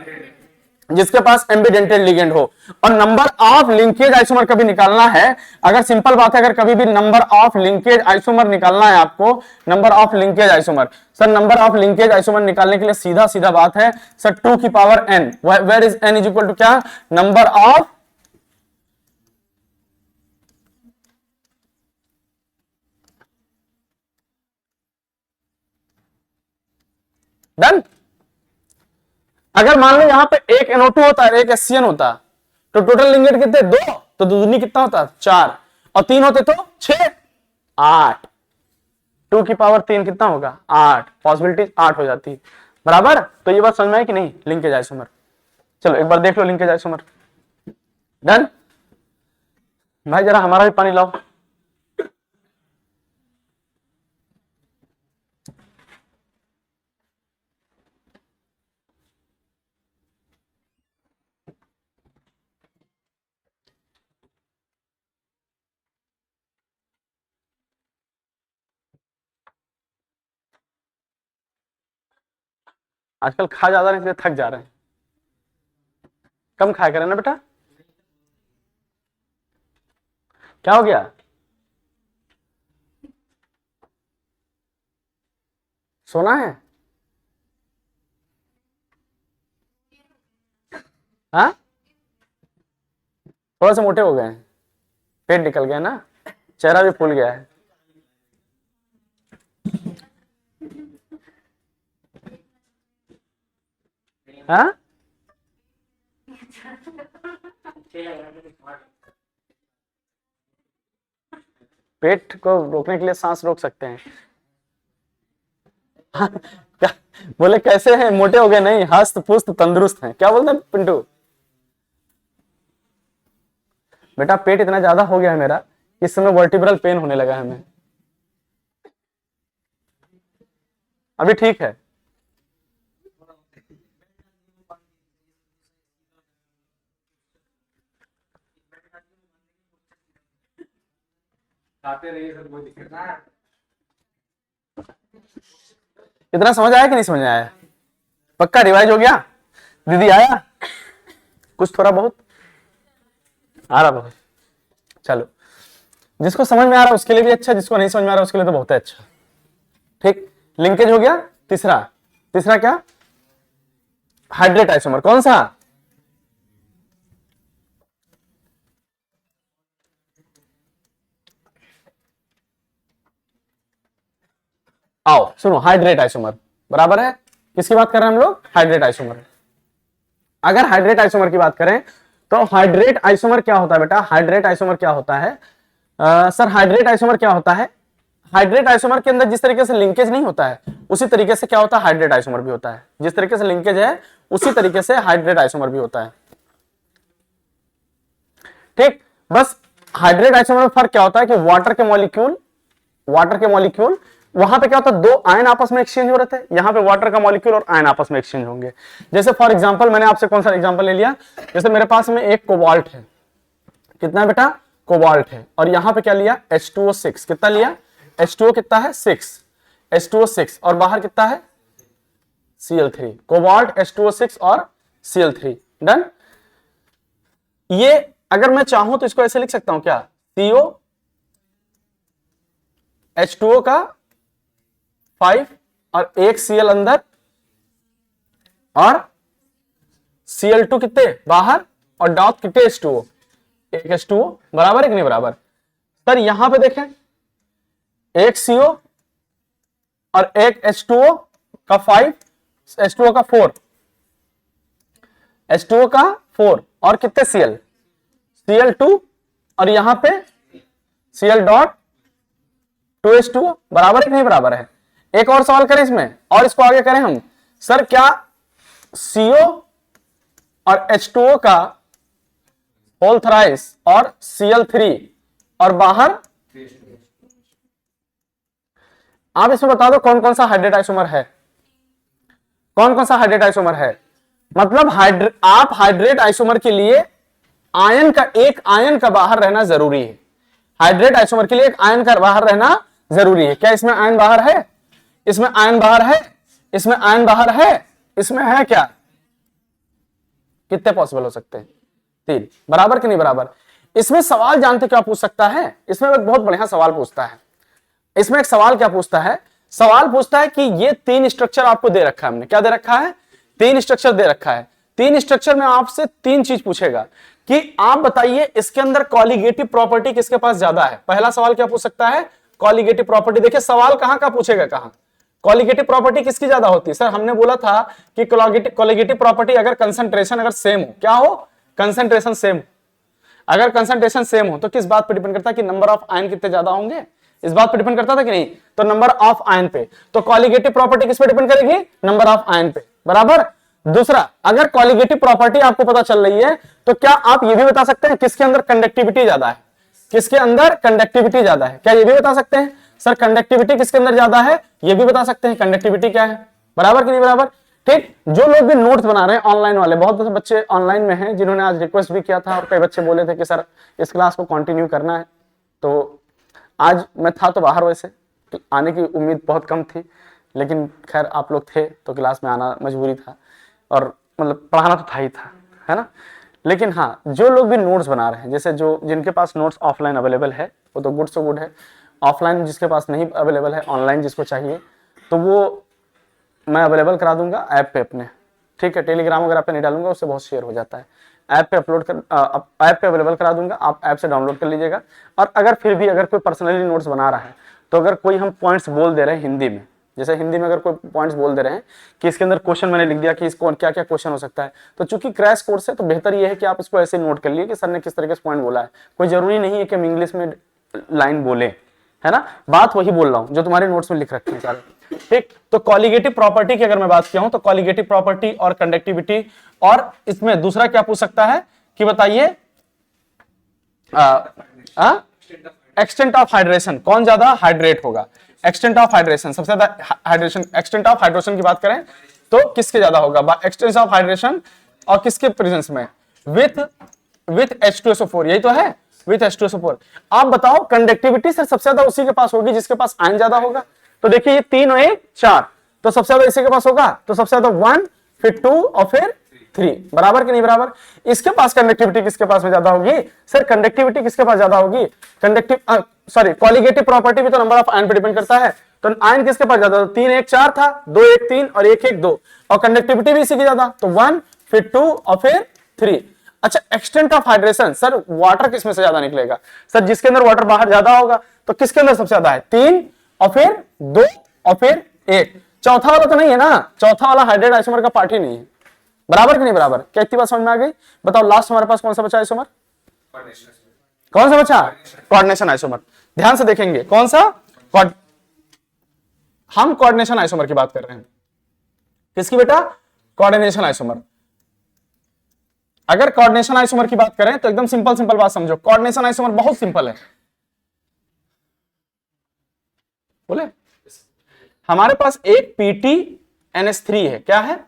जिसके पास एम्बिडेंटेड लिगेंड हो। और नंबर ऑफ लिंकेज आइसोमर कभी निकालना है, अगर सिंपल बात है, अगर कभी भी नंबर ऑफ लिंकेज आइसोमर निकालना है आपको, number of linkage isomer, sir number of linkage isomer निकालने के लिए सीधा सीधा बात है सर 2 की power n, where is n is equal to क्या? Number of done. अगर मान लो यहां पे एक NO2 होता है, एक HCN होता, तो टोटल लिंकेज कितने? 2, तो दूनी कितना होता? 4, और 3 होते तो 6, 8। 2 की पावर 3 कितना होगा? 8। पॉसिबिलिटी 8 हो जाती है। बराबर? तो ये बात समझ में आई कि नहीं? Linkage isomer. चलो एक बार देख लो लिंकेज आइसोमर। डन भाई, जरा हमारा भी पानी लाओ। आजकल खा ज्यादा नहीं, इसलिए थक जा रहे हैं। कम खाया करें ना बेटा। क्या हो गया? सोना है? हाँ, थोड़ा सा मोटे हो गए हैं, पेट निकल गया ना, चेहरा भी फूल गया है। हाँ, पेट को रोकने के लिए सांस रोक सकते हैं। हाँ, क्या बोले कैसे हैं, मोटे हो गए? नहीं, हस्त पुस्त तंदुरुस्त हैं। क्या बोलते हैं पिंटू? बेटा पेट इतना ज्यादा हो गया है मेरा, इस समय वर्टिब्रल पेन होने लगा है हमें। अभी ठीक है? इतना समझ आया कि नहीं समझ आया? पक्का रिवाइज हो गया? दीदी आया कुछ थोड़ा बहुत आ रहा? बहुत चलो, जिसको समझ में आ रहा है उसके लिए भी अच्छा, जिसको नहीं समझ में आ रहा उसके लिए तो बहुत है अच्छा। ठीक, लिंकेज हो गया। तीसरा, तीसरा क्या? Hydrate isomer. कौन सा? आओ सुनो, हाइड्रेट आइसोमर बराबर है किसकी बात कर रहे हैं हम लोग? Hydrate isomer. अगर हाइड्रेट आइसोमर की बात करें तो हाइड्रेट आइसोमर क्या होता है बेटा? हाइड्रेट आइसोमर क्या होता है? सर हाइड्रेट आइसोमर क्या होता है? हाइड्रेट आइसोमर के अंदर जिस तरीके से लिंकेज नहीं होता है उसी तरीके से क्या होता है? हाइड्रेट आइसोमर भी होता है। जिस तरीके से लिंकेज है उसी तरीके से हाइड्रेट आइसोमर भी होता है। ठीक, बस हाइड्रेट आइसोमर में फर्क क्या होता है कि वाटर के मॉलिक्यूल वहां पे क्या होता है? दो आयन आपस में एक्सचेंज हो रहे थे, यहां पे वाटर का मॉलिक्यूल और आयन आपस में एक्सचेंज होंगे। जैसे फॉर एग्जांपल मैंने आपसे कौन सा एग्जांपल ले लिया? जैसे मेरे पास में एक कोबाल्ट है, कितना है बेटा? कोबाल्ट है, और यहां पे क्या लिया? H2O6। कितना लिया? H2O कितना है? 6, H2O6, और बाहर कितना है? Cl3। कोबाल्ट, H2O6 और Cl3। डन। ये अगर मैं चाहूं तो इसको ऐसे लिख सकता हूं क्या? CO H2O का 5 और एक Cl अंदर और Cl2 कितने बाहर और डॉट कितने? H2O, एक H2O। बराबर है कि नहीं बराबर? सर यहां पे देखें, एक CO और एक H2O का 5, H2O का 4, H2O का 4 और कितने Cl? Cl2 और यहां पे Cl डॉट 2H2O। बराबर है कि नहीं बराबर है? एक और सवाल करें इसमें, और इसको आगे करें हम। सर क्या CO और H2O का होल थ्राइस और Cl3 और बाहर, आप इसमें बता दो कौन कौन सा हाइड्रेट आइसोमर है? कौन कौन सा हाइड्रेट आइसोमर है? मतलब आप हाइड्रेट आइसोमर के लिए आयन का, एक आयन का बाहर रहना जरूरी है। हाइड्रेट आइसोमर के लिए एक आयन का बाहर रहना जरूरी है। क्या इसमें आयन बाहर है? इसमें आयन बाहर है, इसमें आयन बाहर है, इसमें है क्या? कितने पॉसिबल हो सकते हैं? 3। बराबर कि नहीं बराबर? इसमें सवाल जानते क्या पूछ सकता है? इसमें एक बहुत बढ़िया सवाल पूछता है। इसमें एक सवाल क्या पूछता है? सवाल पूछता है कि ये 3 स्ट्रक्चर आपको दे रखा है, हमने क्या दे रखा है? 3 स्ट्रक्चर दे रखा है। 3 स्ट्रक्चर में आपसे 3 चीज पूछेगा कि आप बताइए इसके अंदर कॉलिगेटिव प्रॉपर्टी किसके पास ज्यादा है। पहला सवाल क्या पूछ सकता है? Colligative property. देखिए सवाल कहां का पूछेगा, कहां कॉलिगेटिव प्रॉपर्टी किसकी ज्यादा होती है? सर हमने बोला था कि कॉलिगेटिव प्रॉपर्टी अगर कंसंट्रेशन अगर सेम हो, क्या हो? Concentration same. अगर कंसंट्रेशन सेम हो तो किस बात पर डिपेंड करता है? कि नंबर ऑफ आयन कितने ज्यादा होंगे, इस बात पर डिपेंड करता था कि नहीं? तो नंबर ऑफ आयन पे। तो कॉलिगेटिव प्रॉपर्टी किस पे डिपेंड करेगी? नंबर ऑफ आयन पे। बराबर। दूसरा, अगर कॉलिगेटिव प्रॉपर्टी आपको पता चल रही है तो क्या आप ये भी बता सकते हैं किसके अंदर कंडक्टिविटी ज्यादा है? किसके अंदर कंडक्टिविटी ज्यादा है? क्या ये भी बता सकते हैं? सर कंडक्टिविटी किसके अंदर ज्यादा है? ये भी बता सकते हैं कंडक्टिविटी क्या है। बराबर कि नहीं बराबर? ठीक। जो लोग भी नोट्स बना रहे हैं ऑनलाइन वाले, बहुत से बच्चे ऑनलाइन में हैं जिन्होंने आज रिक्वेस्ट भी किया था और कई बच्चे बोले थे कि सर इस क्लास को कंटिन्यू करना है। तो आज मैं था तो बाहर, वैसे आने की उम्मीद बहुत कम थी, लेकिन खैर आप लोग थे तो क्लास में आना मजबूरी था, और मतलब पढ़ाना तो था ही था, है ना। लेकिन हाँ, जो लोग भी नोट्स बना रहे हैं, जैसे जो जिनके पास नोट्स ऑफलाइन अवेलेबल है वो तो गुड सो गुड है। ऑफलाइन जिसके पास नहीं अवेलेबल है, ऑनलाइन जिसको चाहिए, तो वो मैं अवेलेबल करा दूंगा ऐप पे अपने। ठीक है, टेलीग्राम वगैरह पे नहीं डालूंगा, उससे बहुत शेयर हो जाता है। ऐप पे अपलोड कर, ऐप पे अवेलेबल करा दूंगा, आप ऐप से डाउनलोड कर लीजिएगा। और अगर फिर भी अगर कोई पर्सनली नोट्स बना रहा है तो अगर कोई हम पॉइंट्स बोल दे रहे हैं हिंदी में, जैसे हिंदी में अगर कोई पॉइंट्स बोल दे रहे हैं कि इसके अंदर क्वेश्चन मैंने लिख दिया कि इसको क्या क्या क्वेश्चन हो सकता है, तो चूंकि क्रैश कोर्स है तो बेहतर ये है कि आप इसको ऐसे नोट कर लिए कि सर ने किस तरीके से पॉइंट बोला है। कोई जरूरी नहीं है कि हम इंग्लिश में लाइन बोले, है ना, बात वही बोल रहा हूं जो तुम्हारे नोट्स में लिख रखे हैं सारे, ठीक। तो कॉलिगेटिव प्रॉपर्टी की अगर मैं बात किया हूं तो कॉलिगेटिव प्रॉपर्टी और कंडक्टिविटी, और इसमें दूसरा क्या पूछ सकता है कि बताइए एक्सटेंट ऑफ हाइड्रेशन, कौन ज्यादा हाइड्रेट होगा, एक्सटेंट ऑफ हाइड्रेशन, सबसे ज्यादा हाइड्रेशन, एक्सटेंट ऑफ हाइड्रेशन की बात करें तो किसके ज्यादा होगा, एक्सटेंट ऑफ हाइड्रेशन और किसके प्रेजेंस में, विथ H2SO4, यही तो है, विथ H2SO4। आप बताओ कंडक्टिविटी सर सबसे ज्यादा उसी के पास होगी जिसके पास आयन ज्यादा होगा। तो देखिए ये 3 और 1 4, तो सबसे ज्यादा इसी के पास होगा, तो सबसे ज्यादा 1 फिर 2 और फिर 3, बराबर कि नहीं बराबर। इसके पास कंडक्टिविटी किसके पास में ज्यादा होगी, सर कंडक्टिविटी किसके पास ज्यादा होगी, कंडक्टिव सॉरी कॉलिगेटिव प्रॉपर्टी भी तो नंबर ऑफ आयन पे डिपेंड करता है, तो आयन किसके पास ज्यादा, 3 1 4 था, 2 1 3 और 1 1 2, और कंडक्टिविटी भी इसी की ज्यादा, तो 1 फिर 2 और फिर 3। अच्छा extent of hydration, sir water किसमें से ज्यादा निकलेगा, सर जिसके अंदर वाटर बाहर ज्यादा होगा, तो किसके अंदर सबसे ज्यादा है, 3 और फिर 2 और फिर 1, चौथा वाला तो नहीं है ना, चौथा वाला हाइड्रेट आइसोमर का पार्ट ही नहीं है, बराबर कि नहीं बराबर। क्या इतनी बात समझ में आ गई, बताओ लास्ट हमारे पास कौन सा बचा आइसोमर, कौन सा बचा, कोऑर्डिनेशन आइसोमर। ध्यान से देखेंगे कौन सा, हम कोऑर्डिनेशन आइसोमर की बात कर रहे हैं, किसकी बेटा, कोऑर्डिनेशन आइसोमर। अगर कोऑर्डिनेशन आइसोमर की बात करें तो एकदम सिंपल सिंपल बात समझो, कोऑर्डिनेशन आइसोमर बहुत सिंपल है, बोले हमारे पास एक PTNS3 है, क्या है,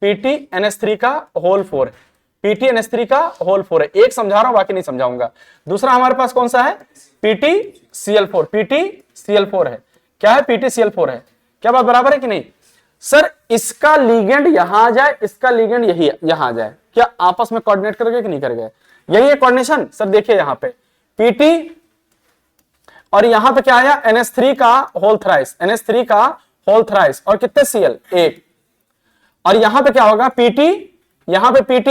PTNS3 का होल 4 है, PTNS3 का होल 4 है, एक समझा रहा हूं बाकी नहीं समझाऊंगा। दूसरा हमारे पास कौन सा है, PTCl4, PTCl4 है, क्या है, PTCl4 है, क्या बात बराबर है कि नहीं। सर इसका लिगेंड यहां आ जाए, इसका लिगेंड यही यहां आ जाए, क्या आपस में कोऑर्डिनेट करेंगे कि नहीं करेंगे, यही है कोऑर्डिनेशन। सर देखिए यहां पे PT और यहां पे क्या आया, NH3 का होल थ्राइस, NH3 का होल थ्राइस, और कितने Cl, एक, और यहां पे क्या होगा PT, यहां पे PT,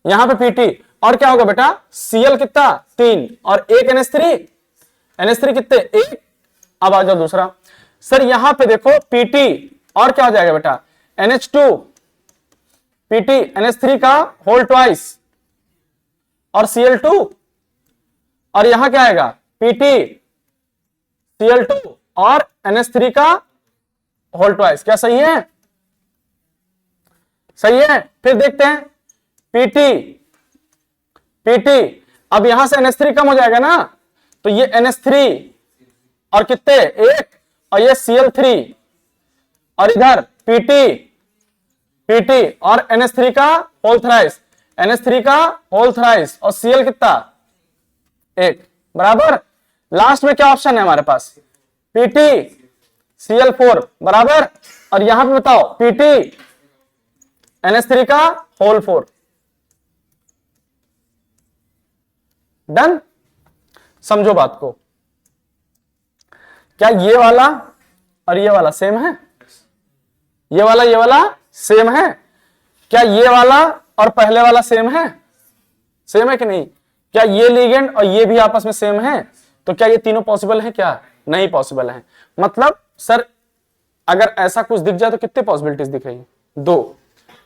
यहां पे PT, और क्या होगा बेटा Cl कितना 3 और एक NH3, NH3 कितने एक। अब आ जाओ दूसरा, सर यहां पे देखो PT और क्या हो जाएगा बेटा NH2, PT NH3 का होल ट्वाइस और Cl2, और यहां क्या आएगा PT Cl2 और NH3 का होल ट्वाइस, क्या सही है, सही है। फिर देखते हैं PT, अब यहां से NH3 कम हो जाएगा ना, तो ये NH3 और कितने एक, और ये Cl3, और इधर PT और NH3 का होल थ्राइस, NH3 का होल थ्राइस और Cl कितना एक, बराबर। लास्ट में क्या ऑप्शन है हमारे पास, PTCl4 बराबर, और यहां पे बताओ PT NH3 का होल 4, डन। समझो बात को, क्या ये वाला और ये वाला सेम है, ये वाला सेम है, क्या ये वाला और पहले वाला सेम है कि नहीं, क्या ये लिगेंड और ये भी आपस में सेम है, तो क्या ये तीनों पॉसिबल है, क्या नहीं पॉसिबल है। मतलब सर अगर ऐसा कुछ दिख जाए तो कितनी पॉसिबिलिटीज दिख रही है, 2,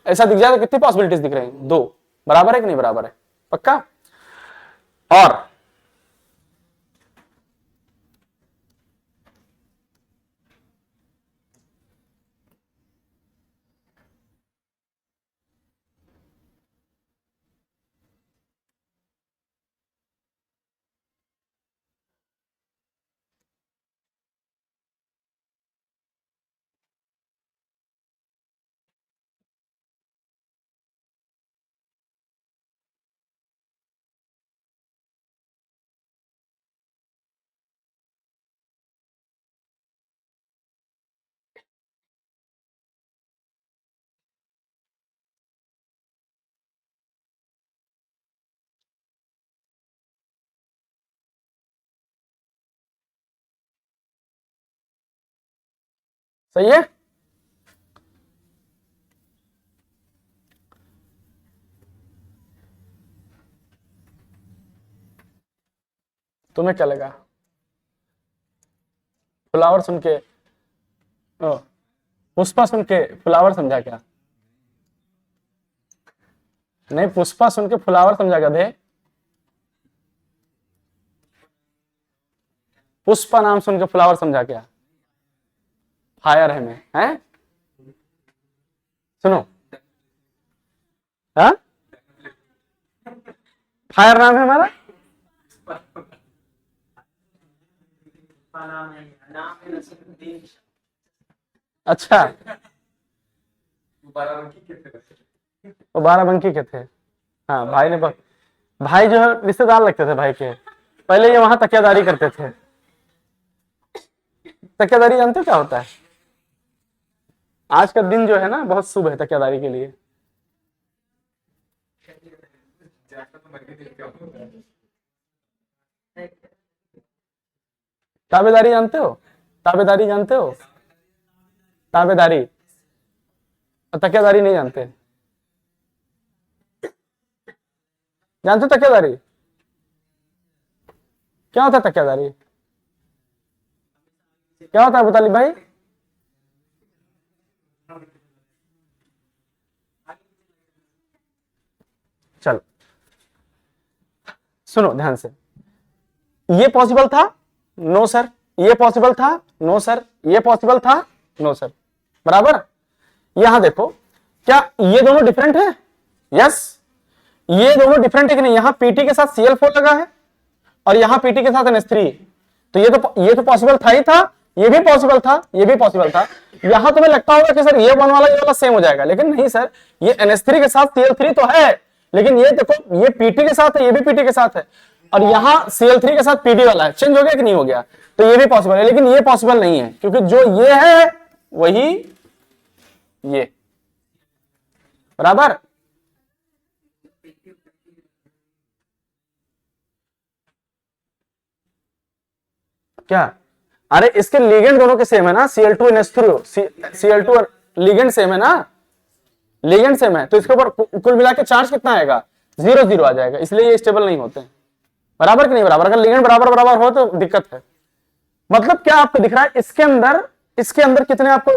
ऐसा दिख जाए तो कितनी पॉसिबिलिटीज दिख रही हैं, 2, बराबर है कि नहीं बराबर है, पक्का। और सही है, तुम्हें क्या लगा, फ्लावर सुन के पुष्पा सुन के फ्लावर समझा क्या, नहीं पुष्पा सुन के फ्लावर समझा क्या दे, पुष्पा नाम सुन के फ्लावर समझा क्या? फायर है मैं, है? सुनो, हाँ, फायर नाम है हमारा। अच्छा, वो बाराबंकी के थे। हाँ भाई ने भाई जो है रिश्तेदार लगते थे भाई के। पहले ये वहां तकियादारी करते थे। तकियादारी जानते हो क्या होता है? आज का दिन जो है ना बहुत शुभ है तकियादारी के लिए। ताबेदारी जानते हो? ताबेदारी जानते हो? ताबेदारी। तकियादारी नहीं जानते? जानते हो तकियादारी क्या होता है? तकियादारी क्या होता है बताली भाई? चलो सुनो ध्यान से। ये पॉसिबल था? No sir. ये पॉसिबल था? No sir. ये पॉसिबल था? No sir. बराबर। यहां देखो, क्या ये दोनों डिफरेंट है? यस। ये दोनों डिफरेंट है कि नहीं? यहां पीटी के साथ CL4 लगा है और यहां पीटी के साथ NH3। तो ये तो पॉसिबल था ही था, ये भी पॉसिबल था, ये भी पॉसिबल था। यहां तुम्हें लगता होगा कि सर ये वन वाला ये वाला सेम हो जाएगा, लेकिन नहीं सर, ये NH3 के साथ CL3 तो है, लेकिन ये देखो ये पीटी के साथ है, ये भी पीटी के साथ है, और यहां CL3 के साथ पीटी वाला है। चेंज हो गया कि नहीं हो गया? तो ये भी पॉसिबल है, लेकिन ये पॉसिबल नहीं है, क्योंकि जो ये है वही ये। बराबर। क्या? अरे इसके लिगेंड दोनों के सेम है ना, Cl2 NH3, Cl2 और लिगेंड सेम है ना, लिगेंड सेम है, तो इसके ऊपर कुल मिला के चार्ज कितना आएगा? 0 0 आ जाएगा, इसलिए ये स्टेबल नहीं होते हैं। बराबर कि नहीं बराबर? अगर लिगेंड बराबर बराबर हो तो दिक्कत है। मतलब क्या आपको दिख रहा है इसके अंदर कितने आपको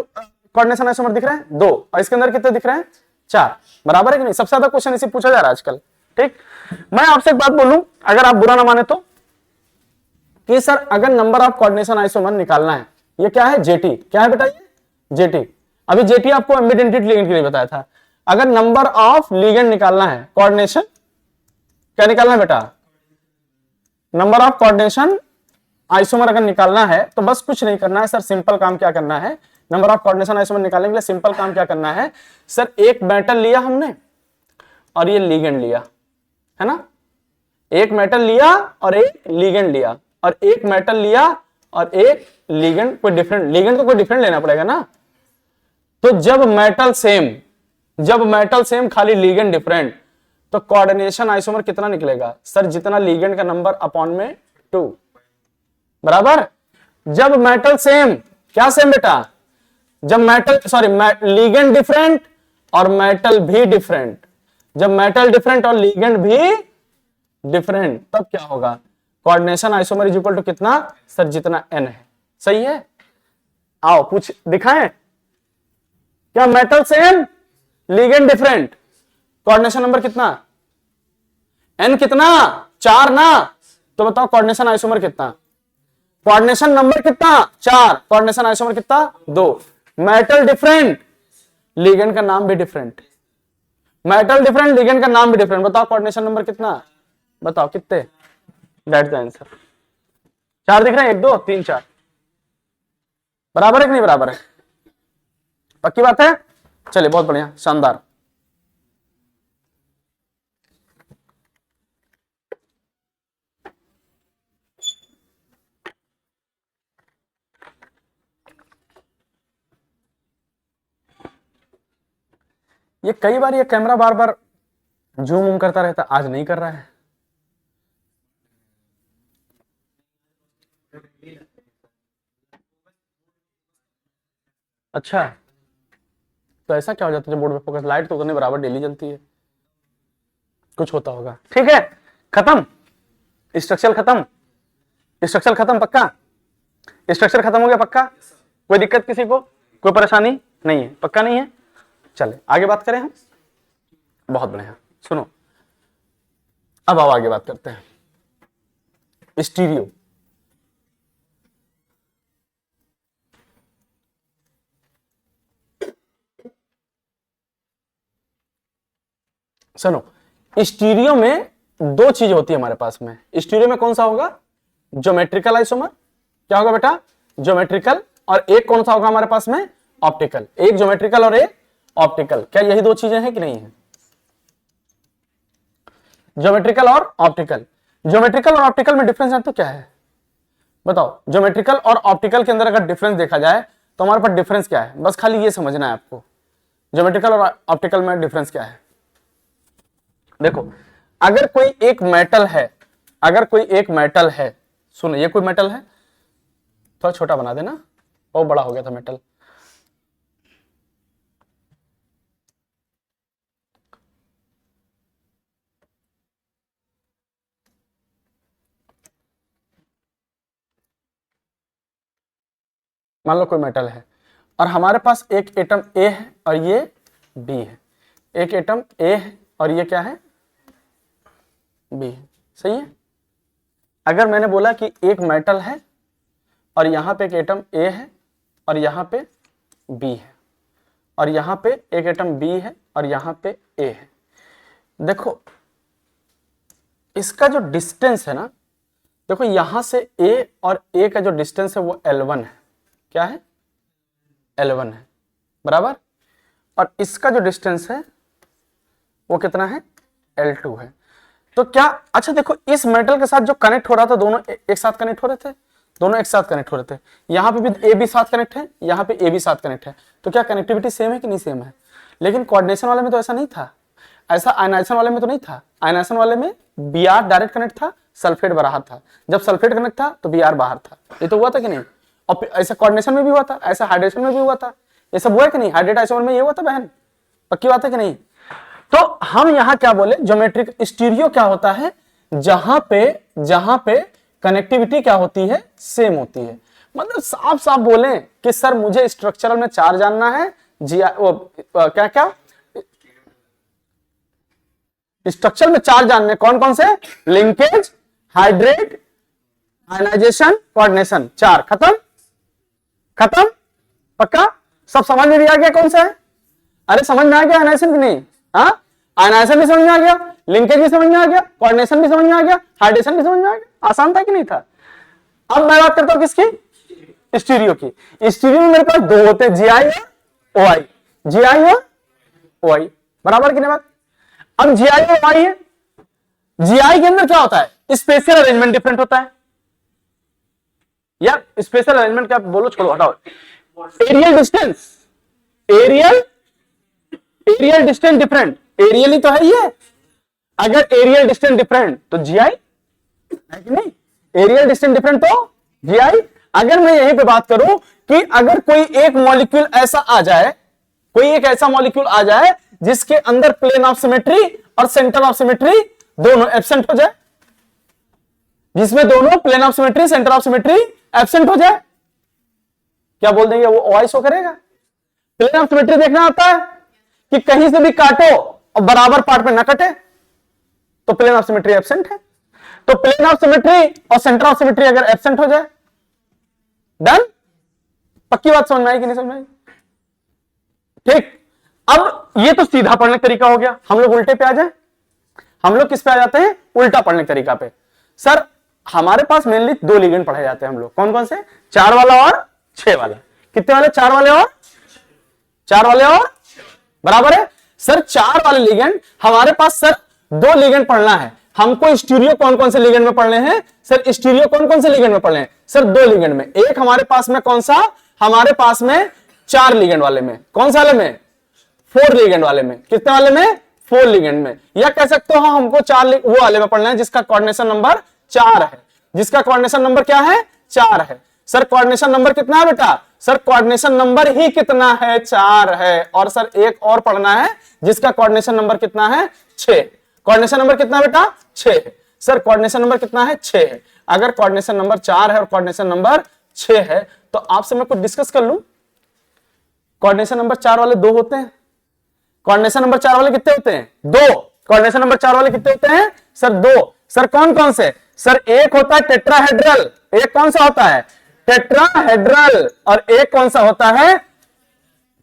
कोऑर्डिनेशन आइसोमर दिख रहे हैं? 2, और इसके अंदर कितने दिख रहे हैं? 4। बराबर है कि नहीं? सबसे ज्यादा क्वेश्चन इसी पूछा जा रहा है आजकल। ठीक, मैं आपसे एक बात बोलूं, अगर आप बुरा ना माने तो, कि सर अगर नंबर ऑफ कोऑर्डिनेशन आइसोमर निकालना है, ये क्या है? जेटी। क्या है बेटा? ये जेटी। अभी जेटी आपको एम्बिडेंटेड लिगेंड के लिए बताया था। अगर नंबर ऑफ लिगेंड निकालना है, कोऑर्डिनेशन क्या निकालना है बेटा? नंबर ऑफ कोऑर्डिनेशन आइसोमर अगर निकालना है तो बस कुछ नहीं करना है सर, सिंपल काम क्या करना है? नंबर ऑफ कोऑर्डिनेशन आइसोमर निकालने के लिए सिंपल काम क्या करना है सर? एक मेटल लिया हमने और ये लिगेंड लिया, है ना? एक मेटल लिया और एक लिगेंड लिया, और एक मेटल लिया और एक लिगेंड। कोई डिफरेंट लिगेंड तो कोई डिफरेंट लेना पड़ेगा ना। तो जब मेटल सेम खाली लिगेंड डिफरेंट, तो कोऑर्डिनेशन आइसोमर कितना निकलेगा सर? जितना लिगेंड का नंबर अपॉन में 2। बराबर। जब मेटल सेम, क्या सेम बेटा? जब लिगेंड डिफरेंट और मेटल भी डिफरेंट, जब मेटल डिफरेंट और लिगेंड भी डिफरेंट, तब क्या होगा? Coordination isomer is equal to कितना सर? जितना n है। सही है? आओ कुछ दिखाएं। क्या metal same ligand different, coordination number कितना? n कितना? 4 ना। तो बताओ कोऑर्डिनेशन आइसोमर कितना? कोऑर्डिनेशन नंबर कितना? 4। कोऑर्डिनेशन आइसोमर कितना? 2। मेटल डिफरेंट, लिगेंड का नाम भी डिफरेंट। मेटल डिफरेंट, लिगेंड का नाम भी डिफरेंट। बताओ कोऑर्डिनेशन नंबर कितना? बताओ कितने? That's the answer. 4 दिख रहे हैं? 1 2 3 4। बराबर है कि नहीं बराबर है? पक्की बात है? चलिए बहुत बढ़िया, शानदार। ये कई बार ये कैमरा बार बार जूम करता रहता, आज नहीं कर रहा है। अच्छा, तो ऐसा क्या हो जाता है जब बोर्ड पे फोकस? लाइट तो उतने बराबर डेली जलती है, कुछ होता होगा। ठीक है, खत्म स्ट्रक्चर, खत्म स्ट्रक्चर, खत्म पक्का? स्ट्रक्चर खत्म हो गया पक्का? कोई दिक्कत किसी को? कोई परेशानी नहीं है? पक्का नहीं है? चले आगे बात करें हम। बहुत बढ़िया, सुनो अब आओ आगे बात करते हैं। स्टीरियो। सुनो, स्टीरियो में दो चीज होती है हमारे पास में। स्टीरियो में कौन सा होगा? Geometrical isomer. क्या होगा बेटा? ज्योमेट्रिकल। और एक कौन सा होगा हमारे पास में? ऑप्टिकल। एक ज्योमेट्रिकल और एक ऑप्टिकल। क्या यही दो चीजें हैं कि नहीं है? ज्योमेट्रिकल और ऑप्टिकल। ज्योमेट्रिकल और ऑप्टिकल में डिफरेंस है तो क्या है बताओ? ज्योमेट्रिकल और ऑप्टिकल के अंदर अगर डिफरेंस देखा जाए तो हमारे पास डिफरेंस क्या है, बस खाली ये समझना है आपको। ज्योमेट्रिकल और ऑप्टिकल में डिफरेंस क्या है? देखो, अगर कोई एक मेटल है, अगर कोई एक मेटल है, सुनो ये कोई मेटल है, थोड़ा छोटा बना देना, बहुत बड़ा हो गया था मेटल। मान लो कोई मेटल है और हमारे पास एक एटम ए है और ये बी है। एक एटम ए है और ये क्या है? बी है। सही है। अगर मैंने बोला कि एक मेटल है और यहां पे एक एटम ए है और यहां पे बी है, और यहां पे एक एटम बी है और यहां पे ए है, देखो इसका जो डिस्टेंस है ना, देखो यहां से ए और ए का जो डिस्टेंस है वो L1 है। क्या है? L1 है, बराबर। और इसका जो डिस्टेंस है वो कितना है? L2 है। तो क्या, अच्छा देखो, इस मेटल के साथ जो कनेक्ट हो रहा था, दोनों एक साथ कनेक्ट हो रहे थे, दोनों एक साथ कनेक्ट हो रहे थे। यहां पे भी ए भी साथ कनेक्ट है, यहां पे ए भी साथ कनेक्ट है। तो क्या कनेक्टिविटी सेम है कि नहीं सेम है? लेकिन कोऑर्डिनेशन वाले में तो ऐसा नहीं था, ऐसा आयनाइजेशन वाले में तो नहीं था। आयनाइजेशन वाले में Br डायरेक्ट कनेक्ट था, सल्फेट बाहर था। जब सल्फेट कनेक्ट था तो Br बाहर था। ये तो हुआ था कि नहीं? और ऐसा कोऑर्डिनेशन में भी हुआ था, ऐसा हाइड्रेशन में भी हुआ था। ये सब हुआ है कि नहीं? हाइड्रेट आइसोमर में ये हुआ था बहन, पक्की बात है कि नहीं? तो हम यहां क्या बोले, ज्योमेट्रिक स्टीरियो क्या होता है? जहां पे कनेक्टिविटी क्या होती है? सेम होती है। मतलब साफ साफ बोले कि सर मुझे स्ट्रक्चरल में चार जानना है, क्या क्या स्ट्रक्चर में चार जानने, कौन कौन से? Linkage, hydrate, ionisation, coordination. चार। खत्म? खत्म? पक्का? सब समझ में भी आ गया कौन सा है? अरे समझ में आ गया आयनाइजेशन की नहीं? हाँ, आयनाइजेशन भी समझ में आ गया, लिंकेज भी समझ में आ गया, कोऑर्डिनेशन भी समझ में आ गया, हाइड्रेशन भी समझ में आ गया। आसान था कि नहीं था? अब मैं बात करता हूं किसकी? स्टीरियो की। स्टीरियो में मेरे पास दो होते हैं, जीआई और ओआई। जीआई और ओआई, बराबर की नहीं बात? अब जीआई और ओआई है, जीआई के अंदर क्या होता है? स्पेशल अरेंजमेंट डिफरेंट होता है। यार स्पेशल अरेंजमेंट क्या बोलो, छोड़ो हटाओ। Aerial distance, aerial distance different. Aerial ही तो है ये। अगर एरियल डिस्टेंस डिफरेंट तो जीआई है कि नहीं? एरियल डिस्टेंस डिफरेंट तो जीआई। अगर मैं यहीं पे बात करूं कि अगर कोई एक मॉलिक्यूल ऐसा आ जाए, कोई एक ऐसा मॉलिक्यूल आ जाए जिसके अंदर प्लेन ऑफ सिमेट्री और सेंटर ऑफ सिमेट्री दोनों एब्सेंट हो जाए, जिसमें दोनों plane of symmetry, centre of symmetry absent हो जाए, क्या बोल देंगे? वो ओआई शो करेगा। प्लेन ऑफ सिमेट्री देखना आता है कि कहीं से भी काटो और बराबर पार्ट पे ना कटे, तो प्लेन ऑफ सिमेट्री एब्सेंट है। तो प्लेन ऑफ सिमेट्री और सेंटर ऑफ सिमेट्री अगर एब्सेंट हो जाए, डन? पक्की बात समझ में आई कि नहीं समझ में आई? ठीक। अब ये तो सीधा पढ़ने का तरीका हो गया। हम लोग उल्टे पे आ जाए। हम लोग किस पे आ जाते हैं? उल्टा पढ़ने का तरीका पे। सर हमारे पास मेनली दो लिगेंड पढ़े जाते हैं हम लोग, कौन कौन से? 4 वाला और 6 वाला। कितने वाले? 4 वाले और 4 वाले और, बराबर है। सर 4 वाले लिगेंड हमारे पास, सर 2 लिगेंड पढ़ना है हमको। स्टीरियो कौन कौन से लिगेंड में पढ़ने हैं? सर स्टीरियो कौन कौन से लिगेंड में पढ़ने हैं? सर 2 लिगेंड में। एक हमारे पास में कौन सा? हमारे पास में 4 लिगेंड वाले में। कौन सा वाले में? 4 लिगेंड वाले में। कितने वाले में? 4 लिगेंड में। या कह सकते हो हमको 4 वो वाले में पढ़ना है जिसका कोऑर्डिनेशन नंबर 4 है। जिसका कोऑर्डिनेशन नंबर क्या है? 4 है। सर कोऑर्डिनेशन नंबर कितना है बेटा? सर कोऑर्डिनेशन नंबर ही कितना है? 4 है। और सर एक और पढ़ना है जिसका कोऑर्डिनेशन नंबर कितना है? 6। कोऑर्डिनेशन नंबर कितना है बेटा? 6 है। सर कोऑर्डिनेशन नंबर कितना है? 6 है। अगर कोऑर्डिनेशन नंबर 4 है और कोऑर्डिनेशन नंबर 6 है तो आपसे मैं कुछ डिस्कस कर लूं। कोऑर्डिनेशन नंबर 4 वाले 2 होते हैं। कोऑर्डिनेशन नंबर 4 वाले कितने होते हैं? 2। कोऑर्डिनेशन नंबर 4 वाले कितने होते हैं? सर 2। सर कौन कौन से? सर एक होता है टेट्राहेड्रल। एक कौन सा होता है? टेट्राहेड्रल। और एक कौन सा होता है?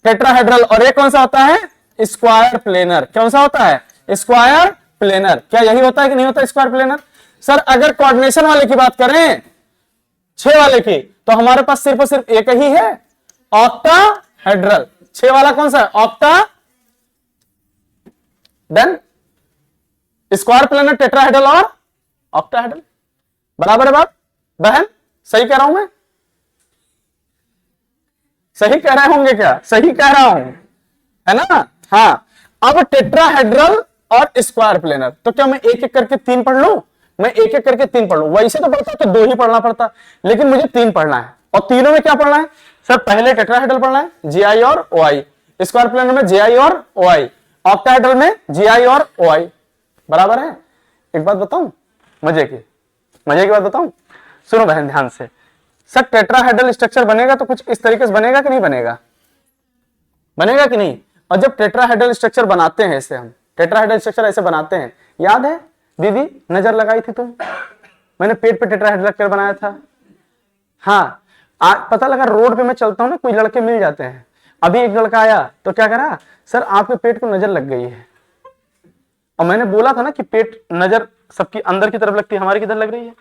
टेट्राहेड्रल। और एक कौन सा होता है? Square planar. कौन सा होता है? Square planar. क्या यही होता है कि नहीं होता स्क्वायर प्लेनर? सर अगर कोऑर्डिनेशन वाले की बात करें 6 वाले की, तो हमारे पास सिर्फ और सिर्फ एक ही है, ऑक्टाहेड्रल। 6 वाला कौन सा है? Octa. Then square planar, tetrahedral और ऑक्टाहेड्रल। बराबर है बात बहन? सही कह रहा हूं मैं? सही कह रहे होंगे क्या? सही कह रहा हूं, है ना? हाँ। अब टेट्राहेड्रल और स्क्वायर प्लेनर, तो क्या मैं एक एक करके 3 पढ़ लूं? मैं एक एक करके 3 पढ़ लूं? वैसे तो पढ़ता तो 2 ही पढ़ना पड़ता, लेकिन मुझे 3 पढ़ना है। और तीनों में क्या पढ़ना है? सर पहले टेट्राहेड्रल पढ़ना है, GI और OI। स्क्वायर प्लेनर में GI और OI। ऑक्टाहेड्रल में GI और OI। बराबर है? एक बात बताऊं, मजे की बात बताऊं, सुनो बहन ध्यान से। सर टेट्राहेड्रल स्ट्रक्चर बनेगा तो कुछ इस तरीके से बनेगा कि नहीं बनेगा? बनेगा कि नहीं? और जब टेट्राहेड्रल स्ट्रक्चर बनाते हैं, ऐसे हम टेट्राहेड्रल स्ट्रक्चर ऐसे बनाते हैं, याद है दीदी नजर लगाई थी तुम, मैंने पेट पे टेट्राहेड्रल स्ट्रक्चर बनाया था। हाँ, आज पता लगा रोड पे मैं चलता हूं ना, कोई लड़के मिल जाते हैं। अभी एक लड़का आया तो क्या करा, सर आपके पेट को नजर लग गई है। और मैंने बोला था ना कि पेट नजर सबकी अंदर की तरफ लगती है, हमारी किधर लग रही है?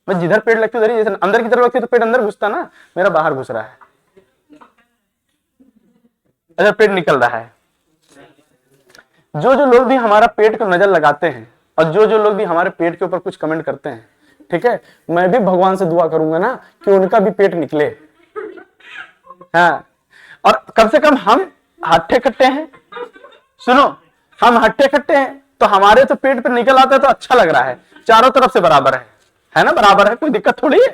मैं जिधर पेट लगती उधर ही, जैसे अंदर की तरफ लगती तो पेट अंदर घुसता ना, मेरा बाहर घुस रहा है। अच्छा पेट निकल रहा है। जो जो लोग भी हमारा पेट को नजर लगाते हैं और जो जो लोग भी हमारे पेट के ऊपर कुछ कमेंट करते हैं, ठीक है, मैं भी भगवान से दुआ करूंगा ना कि उनका भी पेट निकले। हाँ, और कम से कम हम हट्टे कट्टे हैं। सुनो, हम हट्टे कट्टे हैं तो हमारे तो पेट पे निकल आता है तो अच्छा लग रहा है, चारों तरफ से बराबर है ना? बराबर है, कोई दिक्कत थोड़ी है।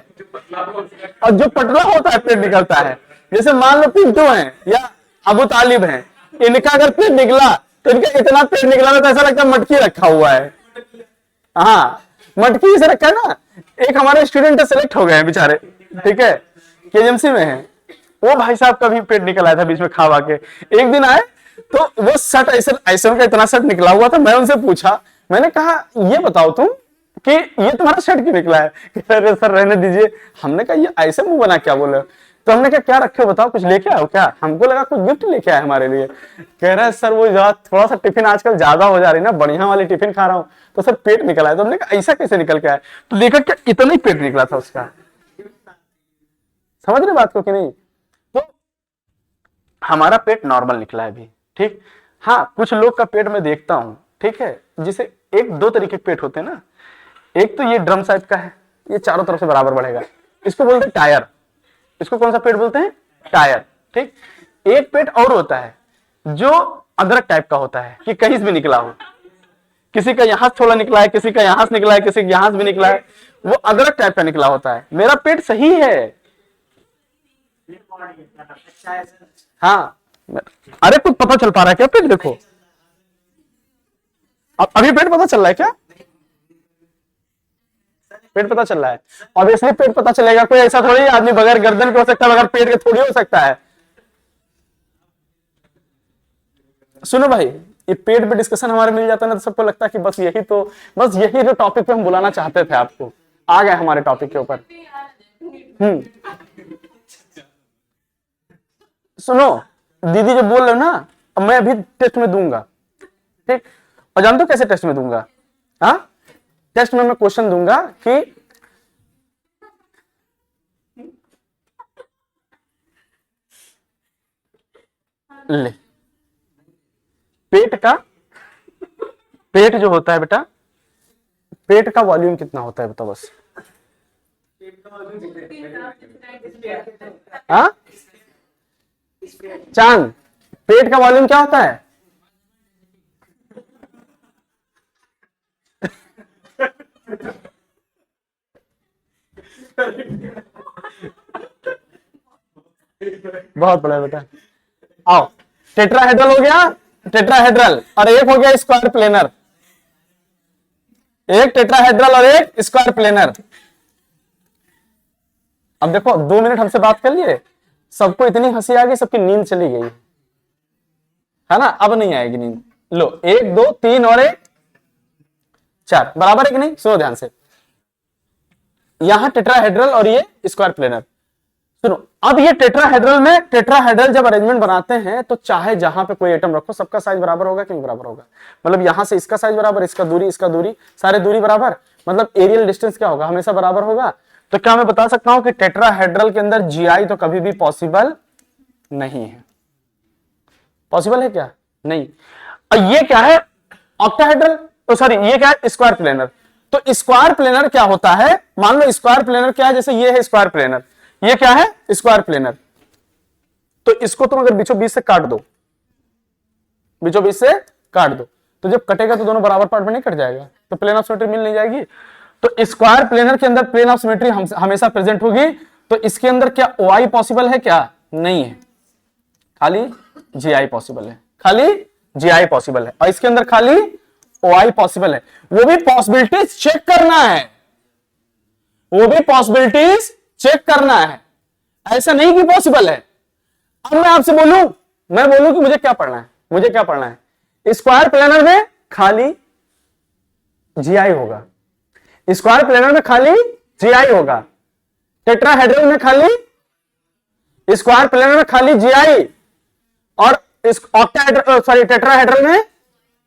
और जो पतला होता है पेट निकलता है, जैसे मान लो पिंटू हैं या अबू तालिब हैं, इनका अगर पेट निकला तो इनका इतना पेट निकला तो ऐसा लगता है मटकी रखा हुआ है। हाँ, मटकी से रखा है ना। एक हमारे स्टूडेंट सेलेक्ट हो गए हैं बेचारे, ठीक है, KGMC में है, वो भाई साहब का भी पेट निकल आया था बीच में खा के। एक दिन आए तो वो शर्ट ऐसे का इतना शर्ट निकला हुआ था। मैं उनसे पूछा, मैंने कहा ये बताओ तुम कि ये तुम्हारा शर्ट क्यों निकला है? अरे सर रहने दीजिए। हमने कहा ये ऐसे मुंह बना क्या बोले? तो हमने कहा क्या रखे हो बताओ, कुछ लेके आओ क्या? हमको लगा कुछ गिफ्ट लेके आए हमारे लिए। कह रहा है सर वो थोड़ा सा टिफिन आजकल ज्यादा हो जा रही ना, बढ़िया वाली टिफिन खा रहा हूँ तो सर पेट निकला है। तो हमने कहा ऐसा कैसे निकल के आया? तो देखा क्या इतना ही पेट निकला था उसका। समझ रहे बात को कि नहीं? तो हमारा पेट नॉर्मल निकला है अभी, ठीक। हाँ, कुछ लोग का पेट में देखता हूं, ठीक है, जिसे 1-2 तरीके के पेट होते हैं ना। एक तो ये ड्रम टाइप का है, ये चारों तरफ से बराबर बढ़ेगा, इसको बोलते हैं टायर। इसको कौन सा पेट बोलते हैं? टायर, ठीक। एक पेट और होता है जो अदरक टाइप का होता है कि कहीं से भी निकला हो, किसी का यहां से थोड़ा निकला है, किसी का यहां से निकला है, किसी का यहां से भी निकला है, वो अदरक टाइप का निकला होता है। मेरा पेट सही है। हाँ, अरे कुछ पता चल पा रहा है क्या? पेट देखो, अभी पेट पता चल रहा है क्या? पेट पता चल रहा है। ऑब्वियसली पेट पता चलेगा, कोई ऐसा थोड़ी आदमी बगैर गर्दन के हो सकता है, बगैर पेट के थोड़ी हो सकता है। सुनो भाई, ये पेट पे डिस्कशन हमारे मिल जाता है ना तो सबको लगता है कि बस यही जो टॉपिक पे हम बुलाना चाहते थे आपको, आ गए हमारे टॉपिक के ऊपर। सुनो, दीदी जो बोल रहे हो ना, अब मैं अभी टेस्ट में दूंगा, ठीक। और जानते हो कैसे टेस्ट में दूंगा? हाँ, टेस्ट में मैं क्वेश्चन दूंगा कि ले पेट जो होता है बेटा, पेट का वॉल्यूम कितना होता है बताओ बस। हाँ चांद, पेट का वॉल्यूम क्या होता है? बहुत बड़ा बेटा। आओ, टेट्राहेड्रल हो गया, टेट्राहेड्रल, और एक हो गया स्क्वायर प्लेनर। एक टेट्राहेड्रल और एक स्क्वायर प्लेनर। अब देखो 2 मिनट हमसे बात कर लिए, सबको इतनी हंसी आ गई, सबकी नींद चली गई है ना? अब नहीं आएगी नींद। लो 1 2 3 और 1 4 बराबर है कि नहीं? सुनो ध्यान से, यहां टेट्राहेड्रल और ये स्क्वायर प्लेनर। सुनो, अब ये टेट्राहेड्रल जब अरेंजमेंट बनाते हैं तो चाहे जहां पे कोई एटम रखो सबका साइज बराबर होगा कि नहीं बराबर होगा? मतलब यहां से इसका साइज बराबर, इसका दूरी, सारे दूरी बराबर, मतलब एरियल डिस्टेंस क्या होगा? हमेशा बराबर होगा। तो क्या मैं बता सकता हूं कि टेट्राहेड्रल के अंदर जीआई तो कभी भी पॉसिबल नहीं है? पॉसिबल है क्या? नहीं। और ये क्या है? ऑक्टाहेड्रल, तो सॉरी ये क्या है? Square planar. तो स्क्वायर प्लेनर क्या होता है? मान लो स्क्वायर प्लेनर क्या है? जैसे ये है स्क्वायर प्लेनर, ये क्या है? Square planar. तो इसको तुम अगर बीचों बीच से काट दो, बीचों बीच से काट दो, तो जब कटेगा तो दोनों बराबर पार्ट में नहीं कट जाएगा? तो प्लेन ऑफ सिमेट्री मिल नहीं जाएगी? तो स्क्वायर प्लेनर के अंदर प्लेन ऑफ सिमेट्री हमेशा प्रेजेंट होगी। तो इसके अंदर क्या ओआई पॉसिबल है? क्या नहीं है, खाली जीआई पॉसिबल है, खाली जीआई पॉसिबल है। और इसके अंदर खाली ओआई पॉसिबल है। वो भी पॉसिबिलिटीज चेक करना है, वो भी पॉसिबिलिटीज चेक करना है, ऐसा नहीं कि पॉसिबल है। अब मैं आपसे बोलूं, मैं बोलूं कि मुझे क्या पढ़ना है? मुझे क्या पढ़ना है? स्क्वायर प्लेनर में खाली जीआई होगा, स्क्वायर प्लेनर में खाली जीआई होगा, टेट्राहेड्रल में खाली, स्क्वायर प्लेनर में खाली जीआई, और इस ऑक्टाहेड्रल सॉरी टेट्राहेड्रल में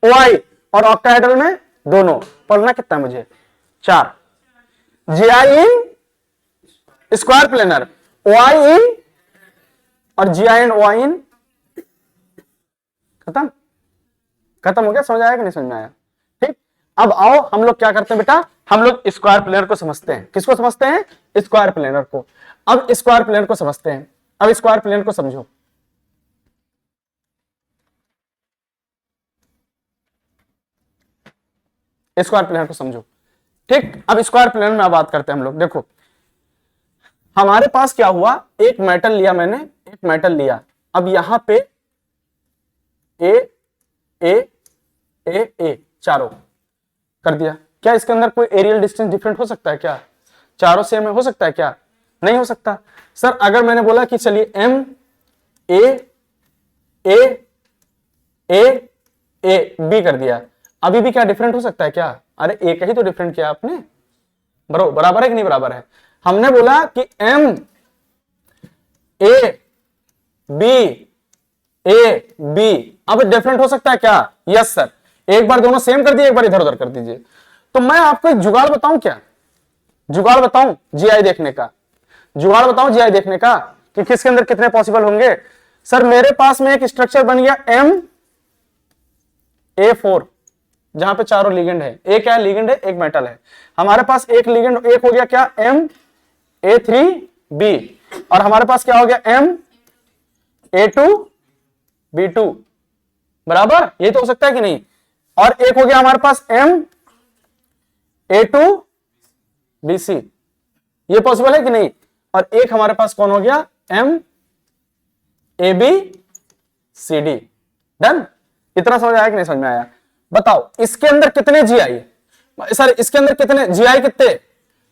ओआई, और ऑक्टाहेड्रल में दोनों। पढ़ना कितना है मुझे? 4। GI in square planar, OI in, और जीआई एंड ओआई इन। खत्म? खत्म हो गया? समझ आया कि नहीं समझ में आया? ठीक। अब आओ हम लोग क्या करते हैं बेटा, हम लोग स्क्वायर प्लेनर को समझते हैं। किसको समझते हैं? स्क्वायर प्लेनर को। अब स्क्वायर प्लेनर को समझते हैं। अब स्क्वायर प्लेनर को समझो। स्क्वायर प्लेनर को समझो। ठीक। अब स्क्वायर प्लेनर में बात करते हैं हम लोग। देखो हमारे पास क्या हुआ, एक मेटल लिया मैंने, एक मेटल लिया। अब यहां पे ए ए ए ए चारों कर दिया। क्या इसके अंदर कोई एरियल डिस्टेंस डिफरेंट हो सकता है? क्या चारों सेम हो सकता है? क्या नहीं हो सकता। सर अगर मैंने बोला कि चलिए M A A A A B कर दिया, अभी भी क्या डिफरेंट हो सकता है? क्या? अरे एक ही तो डिफरेंट किया आपने, बराबर है कि नहीं बराबर है? हमने बोला कि एम ए बी अब डिफरेंट हो सकता है क्या? Yes sir. एक बार दोनों सेम कर दिए, एक बार इधर उधर कर दीजिए। तो मैं आपको एक जुगाड़ बताऊं क्या? जुगाड़ बताऊं जीआई देखने का? जुगाड़ बताऊं जीआई देखने का कि किसके अंदर कितने पॉसिबल होंगे? सर मेरे पास में एक स्ट्रक्चर बन गया एम A4, जहां पे चारों लिगेंड है। एक क्या है? लिगेंड है, एक मेटल है। हमारे पास एक लिगेंड, एक हो गया क्या? MA3B, और हमारे पास क्या हो गया? MA2B2, बराबर? ये तो हो सकता है कि नहीं? और एक हो गया हमारे पास MA2BC, ये पॉसिबल है कि नहीं? और एक हमारे पास कौन हो गया? MABCD। डन? इतना समझ आया कि नहीं समझ में आया? बताओ इसके अंदर कितने जीआई? सर इसके अंदर कितने जीआई? कितने?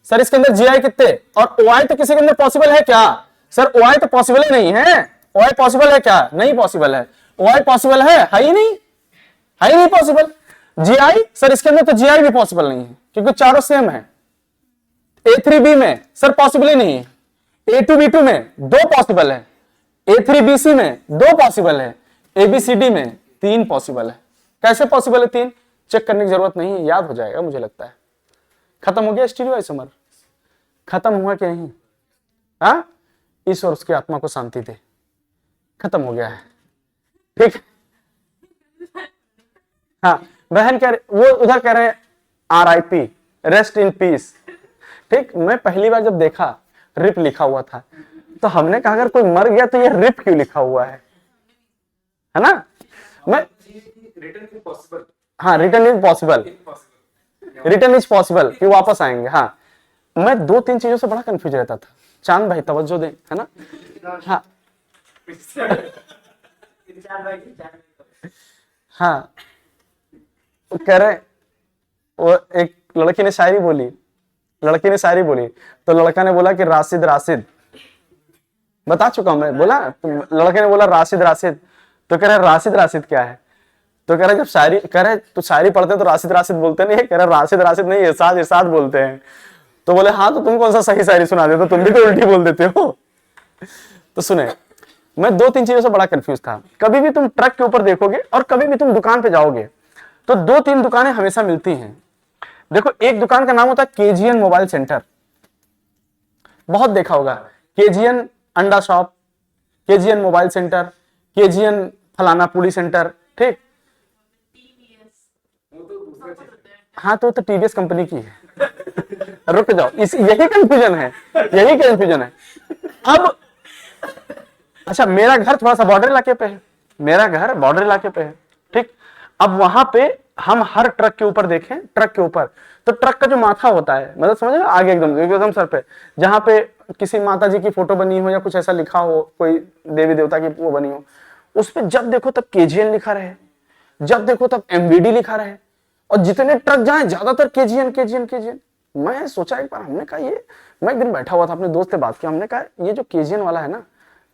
सर इसके अंदर जीआई कितने? और ओआई तो किसी के अंदर पॉसिबल है क्या? सर ओआई तो पॉसिबल ही नहीं है। ओआई पॉसिबल है क्या? नहीं पॉसिबल है। ओआई पॉसिबल है ही नहीं, है ही नहीं पॉसिबल। जीआई, सर इसके अंदर तो जीआई भी पॉसिबल नहीं है क्योंकि चारों सेम है। A3B में सर पॉसिबल ही नहीं है। A2B2 में 2 पॉसिबल है, A3BC में 2 पॉसिबल है, ABCD में 3 पॉसिबल है। कैसे पॉसिबल है 3? चेक करने की जरूरत नहीं है, याद हो जाएगा मुझे लगता है। खत्म हो गया स्टीरियो आइसोमर? खत्म हुआ कि नहीं? हाँ, ईश्वर उसकी आत्मा को शांति दे, खत्म हो गया है। ठीक। हाँ बहन कह रहे, वो उधर कह रहे हैं RIP, रेस्ट इन पीस। ठीक। मैं पहली बार जब देखा रिप लिखा हुआ था तो हमने कहा अगर कोई मर गया तो ये रिप क्यों लिखा हुआ है ना? मैं हाँ return is possible, return is possible कि वापस आएंगे। हाँ मैं 2-3 चीजों से बड़ा कंफ्यूज रहता था। चांद भाई तवज्जो दें, है ना? हाँ हाँ कह रहे, वो एक लड़की ने शायरी बोली, लड़की ने शायरी बोली तो लड़का ने बोला कि राशिद राशिद, बता चुका हूं मैं, बोला लड़के ने बोला राशिद राशिद, तो कह रहे राशिद राशिद क्या है? तो कह रहे जब शायरी, कह रहे तो शायरी पढ़ते हैं तो राशिद राशिद बोलते नहीं है? कह रहे राशिद राशिद नहीं, इरशाद इरशाद बोलते हैं। तो बोले हाँ तो तुम कौन सा सही शायरी सुना देते हो, तुम भी तो उल्टी बोल देते हो। तो सुने, मैं दो तीन चीजों से बड़ा कंफ्यूज था। कभी भी तुम ट्रक के ऊपर देखोगे और कभी भी तुम दुकान पे जाओगे तो दो तीन दुकानें हमेशा मिलती हैं। देखो, एक दुकान का नाम होता है केजीएन मोबाइल सेंटर, बहुत देखा होगा, केजीएन अंडा shop, KGN mobile centre, KGN फलाना पुली सेंटर, ठीक। हाँ तो टीवीएस कंपनी की है। रुक जाओ, यही कंफ्यूजन है, यही कंफ्यूजन है। अब अच्छा, मेरा घर थोड़ा सा बॉर्डर इलाके पे है, मेरा घर बॉर्डर इलाके पे है, ठीक। अब वहां पे हम हर ट्रक के ऊपर देखें, ट्रक के ऊपर तो ट्रक का जो माथा होता है, मतलब समझ रहे, आगे एकदम एकदम सर पे, जहां पे किसी माता जी की फोटो बनी हो या कुछ ऐसा लिखा हो, कोई देवी देवता की वो बनी हो, उस पर जब देखो तब केजीएन लिखा रहे, जब देखो तब एमवीडी लिखा रहे, और जितने ट्रक जाए ज्यादातर केजीएन केजीएन केजीएन। मैं सोचा एक बार, हमने कहा ये, मैं एक दिन बैठा हुआ था अपने दोस्त से बात किया, हमने कहा ये जो केजीएन वाला है ना,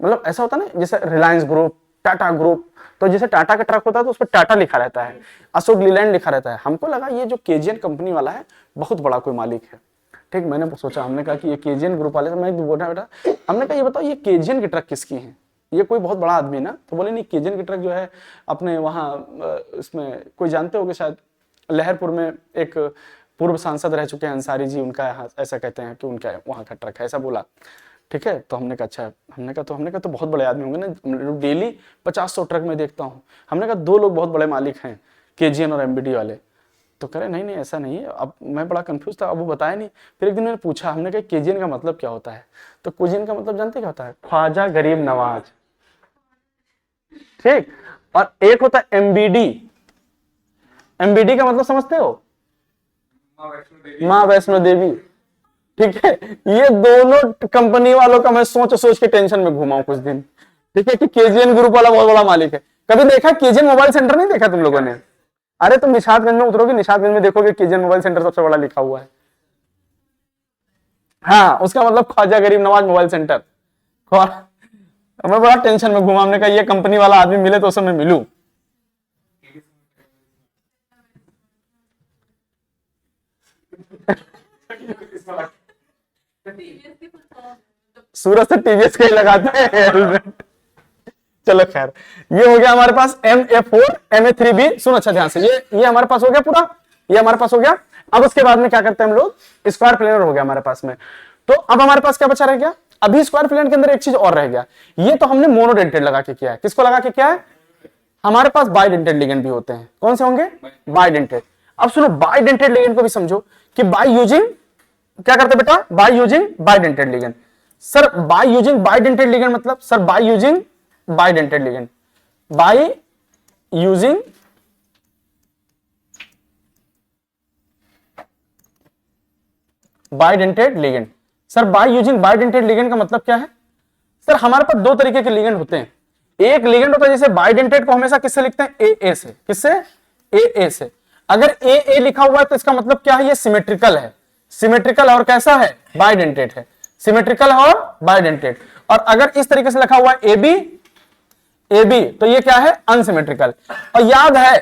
मतलब ऐसा होता है ना जैसे रिलायंस ग्रुप, टाटा ग्रुप, तो जैसे टाटा का ट्रक होता है तो उस पर टाटा लिखा रहता है, अशोक लीलैंड लिखा रहता है। हमको लगा ये जो केजीएन कंपनी वाला है बहुत बड़ा कोई मालिक है, ठीक। मैंने सोचा, हमने कहा कि ये केजीएन ग्रुप वाले, मैं बोला बेटा, हमने कहा ये बताओ ये केजीएन की ट्रक किसकी है, ये कोई बहुत बड़ा आदमी है ना? तो बोले नहीं, केजीएन की ट्रक जो है अपने वहाँ इसमें कोई जानते होगे शायद, लहरपुर में एक पूर्व सांसद रह चुके हैं अंसारी जी, उनका यहाँ ऐसा कहते हैं कि उनका वहाँ का ट्रक है, ऐसा बोला, ठीक है। तो हमने कहा अच्छा, हमने कहा तो बहुत बड़े आदमी होंगे ना, डेली 50-100 ट्रक में देखता हूँ। हमने कहा दो लोग बहुत बड़े मालिक हैं, केजीएन और एमबीडी वाले। तो कह रहे नहीं नहीं ऐसा नहीं है। अब मैं बड़ा कंफ्यूज था, अब वो बताया नहीं। फिर एक दिन मैंने पूछा, हमने कहा केजीएन का मतलब क्या होता है? तो केजीएन का मतलब जानते क्या होता है? ख्वाजा गरीब नवाज, ठीक। और एक होता है एमबीडी, एमबीडी का मतलब समझते हो? माँ वैष्णो देवी, ठीक है। ये दोनों कंपनी वालों का मैं सोच सोच के टेंशन में घूमा हूं कुछ दिन, ठीक है, कि केजीएन ग्रुप वाला बहुत बड़ा मालिक है। कभी देखा केजीएन मोबाइल सेंटर? नहीं देखा तुम लोगों ने? अरे तुम निशादगंज में उतरोगे, निशादगंज में देखोगे केजीएन मोबाइल सेंटर सबसे बड़ा लिखा हुआ है। हाँ, उसका मतलब ख्वाजा गरीब नवाज मोबाइल सेंटर। मैं बड़ा टेंशन में घूमा, हमने कहा ये कंपनी वाला आदमी मिले तो उसे मैं मिलूं। सूरत से टीवीएस के लगाते हैं हेलमेट। चलो खैर, ये हो गया हमारे पास MA4 MA3B। सुनो अच्छा ध्यान से, ये हमारे पास हो गया पूरा, ये हमारे पास हो गया। अब उसके बाद में क्या करते हैं हम लोग? स्क्वायर प्लेनर हो गया हमारे पास में। तो अब हमारे पास क्या बचा रह गया? अभी स्क्वायर प्लेनर के अंदर एक चीज और रह गया, ये तो हमने मोनोडेंटेड लगा के किया है। किसको लगा के किया है? हमारे पास बाइडेंटेड लिगेंड भी होते हैं। कौन से होंगे? बाइडेंटेड। अब सुनो, बाइडेंटेड लिगेंड को भी समझो कि बाय यूजिंग क्या करते बेटा? By using bidentate ligand. Sir by using bidentate ligand मतलब? Sir by using bidentate ligand, by using bidentate ligand. Sir by using bidentate ligand का मतलब क्या है? सर हमारे पास दो तरीके के लिगेंड होते हैं। एक लिगेंड होता है जैसे बाइडेंटेड को हमेशा किससे लिखते हैं? AA से। किससे? AA से। अगर AA लिखा हुआ है तो इसका मतलब क्या है? ये सिमेट्रिकल है, सिमेट्रिकल और कैसा है? बाइडेंटेड है, सिमेट्रिकल और बाइडेंटेड। और अगर इस तरीके से लिखा हुआ है AB तो ये क्या है? अनसिमेट्रिकल। और याद है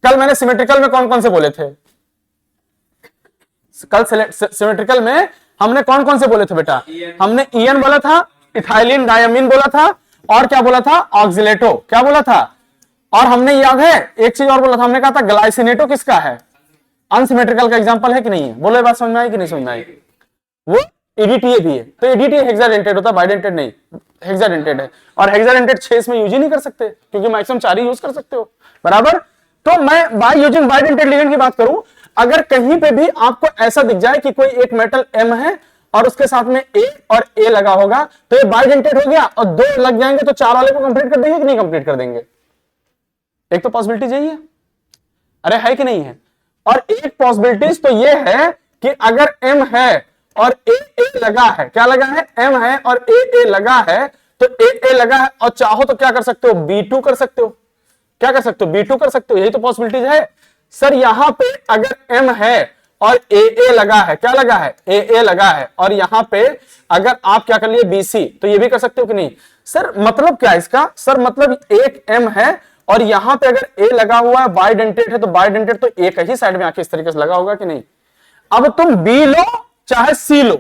कल मैंने सिमेट्रिकल में कौन कौन से बोले थे? कल सिमेट्रिकल में हमने कौन कौन से बोले थे बेटा? हमने EN बोला था, इथाइलिन डायमीन बोला था, और क्या बोला था? ऑक्सिलेटो। क्या बोला था? और हमने याद है एक चीज और बोला था, हमने कहा था ग्लाइसिनेटो किसका है? अनसिमेट्रिकल का एग्जांपल है कि नहीं है? बोलो ये बात समझ में आई कि नहीं समझ में आई? वो EDTA भी है। तो EDTA हेक्साडेंटेड होता है, बाइडेंटेड नहीं, हेक्साडेंटेड है। और हेक्साडेंटेड 6 इसमें यूज ही नहीं कर सकते क्योंकि मैक्सिमम 4 ही यूज कर सकते हो, बराबर। तो मैं बाय यूजिंग बाइडेंटेड लिगेंड की बात करूं, अगर कहीं पे भी आपको ऐसा दिख जाए कि कोई एक मेटल M है और उसके साथ में A और A लगा होगा तो ये बाइडेंटेड हो गया, और 2 लग जाएंगे तो 4 वाले को कंप्लीट कर देंगे कि नहीं कंप्लीट कर देंगे? एक तो पॉसिबिलिटी यही है, अरे है कि नहीं है? और एक पॉसिबिलिटीज तो ये है कि अगर M है और AA लगा है, क्या लगा है? M है और AA लगा है, तो AA लगा है और चाहो तो क्या कर सकते हो? B2 कर सकते हो। क्या कर सकते हो? B2 कर सकते हो। यही तो पॉसिबिलिटीज है। सर यहां पे अगर M है और AA लगा है, क्या लगा है? AA लगा है, और यहां पे अगर आप क्या कर लिए? BC, तो ये भी कर सकते हो कि नहीं? सर मतलब क्या है इसका? सर मतलब एक M है और यहां पे अगर A लगा हुआ है, बाइडेंटेड है, तो बाइडेंटेड तो एक ही साइड में आके इस तरीके से लगा होगा कि नहीं? अब तुम B लो चाहे C लो,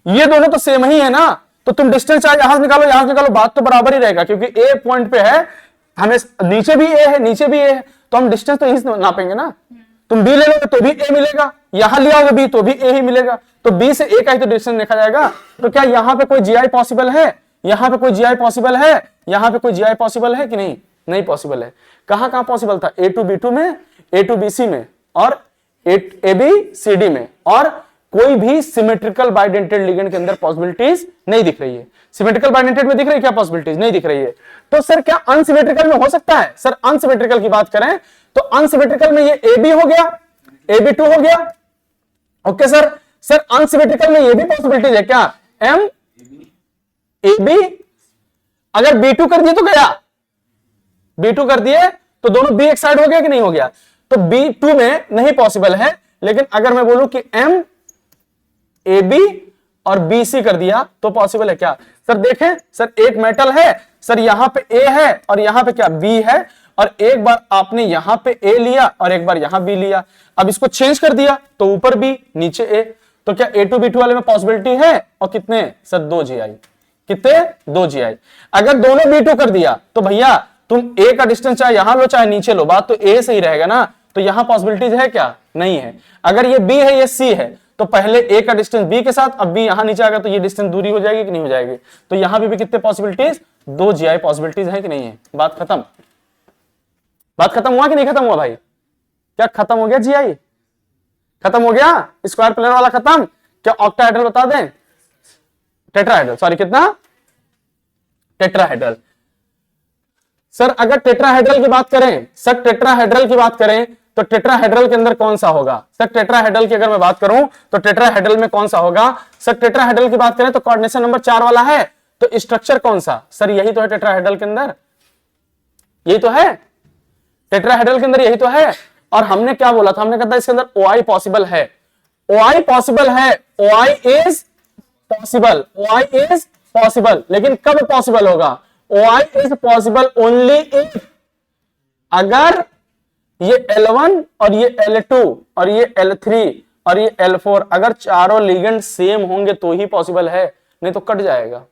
ये दोनों तो सेम ही है ना, तो तुम डिस्टेंस चाहे यहां से निकालो यहां से निकालो, बात तो बराबर ही रहेगा, क्योंकि ए पॉइंट पे है, हमें नीचे भी ए है नीचे भी ए है, तो हम डिस्टेंस तो यही से नापेंगे ना। तुम बी ले लोगे तो भी ए मिलेगा, यहां लिया होगा बी तो भी ए ही मिलेगा, तो बी से ए का ही तो डिस्टेंस देखा जाएगा। तो क्या यहां पे कोई जीआई पॉसिबल है, यहां पे कोई जीआई पॉसिबल है, यहां पे कोई जीआई पॉसिबल है कि नहीं, नहीं पॉसिबल है। कहां कहां पॉसिबल था, ए टू बी टू में, ए टू बी सी में, और ए बी सी डी में, और कोई भी सिमेट्रिकल बाइडेंटेड लिगेंड के अंदर पॉसिबिलिटीज नहीं दिख रही है। सिमेट्रिकल बाइडेंटेड में दिख रही है क्या पॉसिबिलिटीज, नहीं दिख रही है। तो सर क्या अनसिमेट्रिकल में हो सकता है, सर अनसिमेट्रिकल की बात करें तो अनसिमेट्रिकल में ये ए बी हो गया, ए बी टू हो गया, ओके सर। सर अनसिमेट्रिकल में ये भी पॉसिबिलिटीज है क्या, एम ए बी, अगर बी टू कर दिए तो गया, बी टू कर दिए तो दोनों बी एक साइड हो गया कि नहीं हो गया, तो बी टू में नहीं पॉसिबल है। लेकिन अगर मैं बोलूं कि एम ए बी और बी सी कर दिया तो पॉसिबल है क्या, सर देखें सर एक मेटल है सर, यहां पे ए है और यहां पे क्या बी है, और एक बार आपने यहां पे ए लिया और एक बार यहां बी लिया, अब इसको चेंज कर दिया तो ऊपर बी नीचे ए, तो क्या ए टू बी टू वाले में पॉसिबिलिटी है, और कितने सर 2 जीआई, कितने 2 जीआई। अगर दोनों बी टू कर दिया तो भैया तुम ए का डिस्टेंस चाहे यहां लो चाहे नीचे लो, बात तो ए से ही रहेगा ना, तो यहां पॉसिबिलिटीज है क्या, नहीं है। अगर ये बी है ये सी है तो पहले ए का डिस्टेंस बी के साथ, अब बी यहां नीचे आ गया तो ये डिस्टेंस दूरी हो जाएगी कि नहीं हो जाएगी, तो यहां भी कितने पॉसिबिलिटीज, 2 जीआई पॉसिबिलिटीज है कि नहीं है। बात खत्म, बात खत्म हुआ कि नहीं खत्म हुआ भाई, क्या खत्म हो गया जीआई, खत्म हो गया, स्क्वायर प्लेन वाला खत्म। क्या ऑक्टाहेड्रल बता दें, टेट्राहेड्रल, सॉरी कितना, टेट्राहेड्रल। सर अगर टेट्राहेड्रल की बात करें, सर टेट्राहेड्रल की बात करें तो टेट्राहेड्रल के अंदर कौन सा होगा, सर टेट्राहेड्रल की अगर मैं बात करूं तो टेट्राहेड्रल में कौन सा होगा, सर टेट्राहेड्रल की बात करें तो कोऑर्डिनेशन नंबर 4 वाला है, तो स्ट्रक्चर कौन सा, सर यही तो है टेट्राहेड्रल के अंदर, यही तो है टेट्राहेड्रल के अंदर, यही तो है। और हमने क्या बोला था, हमने कहा था इसके अंदर ओआई पॉसिबल है, ओआई पॉसिबल है, OI is possible, OI is possible, लेकिन कब पॉसिबल होगा, OI is possible only if, अगर ये L1 और ये L2 और ये L3 और ये L4 अगर चारों लिगेंड सेम होंगे तो ही पॉसिबल है, नहीं तो कट जाएगा।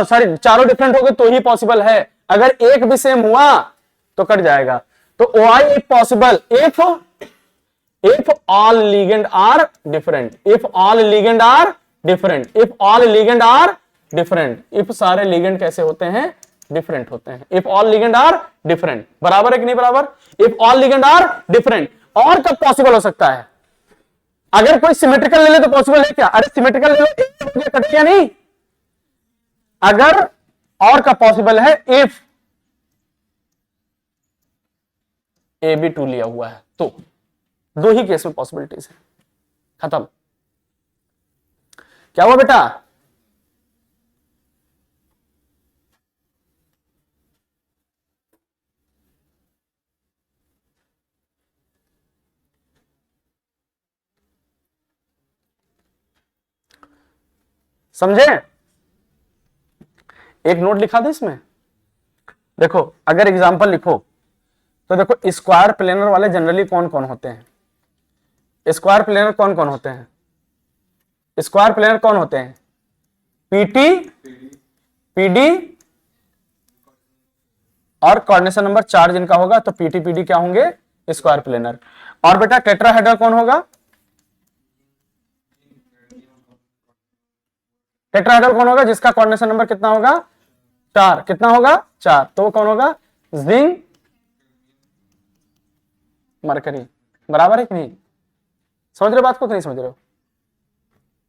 सॉरी चारों डिफरेंट हो गए तो ही पॉसिबल है, अगर एक भी सेम हुआ तो कट जाएगा। तो OI is possible if all ligand are different, if all ligand are different, if all ligand are different, if सारे लिगेंड कैसे होते हैं, डिफरेंट होते हैं, if all ligand are different, बराबर है कि नहीं बराबर, if all ligand are different. और कब पॉसिबल हो सकता है, अगर कोई सिमेट्रिकल ले ले तो पॉसिबल है क्या, अरे सिमेट्रिकल ले लो एक कटेगा नहीं, अगर और का पॉसिबल है इफ ए बी टू लिया हुआ है तो, 2 ही केस में पॉसिबिलिटीज है, खत्म। क्या हुआ बेटा, समझे, एक नोट लिखा दे इसमें, देखो अगर एग्जांपल लिखो तो देखो स्क्वायर प्लेनर वाले जनरली कौन कौन होते हैं, स्क्वायर प्लेनर कौन कौन होते हैं, स्क्वायर प्लेनर कौन होते हैं, पीटी पीडी और कोऑर्डिनेशन नंबर 4 जिनका होगा तो पीटी पीडी क्या होंगे, स्क्वायर प्लेनर। और बेटा टेट्राहेड्रल कौन होगा, टेट्राहेड्रल कौन होगा जिसका कोऑर्डिनेशन नंबर कितना होगा 4, कितना होगा 4, तो वो कौन होगा, जिंक मरकरी, बराबर है कि नहीं, समझ रहे हो बात को कि नहीं समझ रहे हो,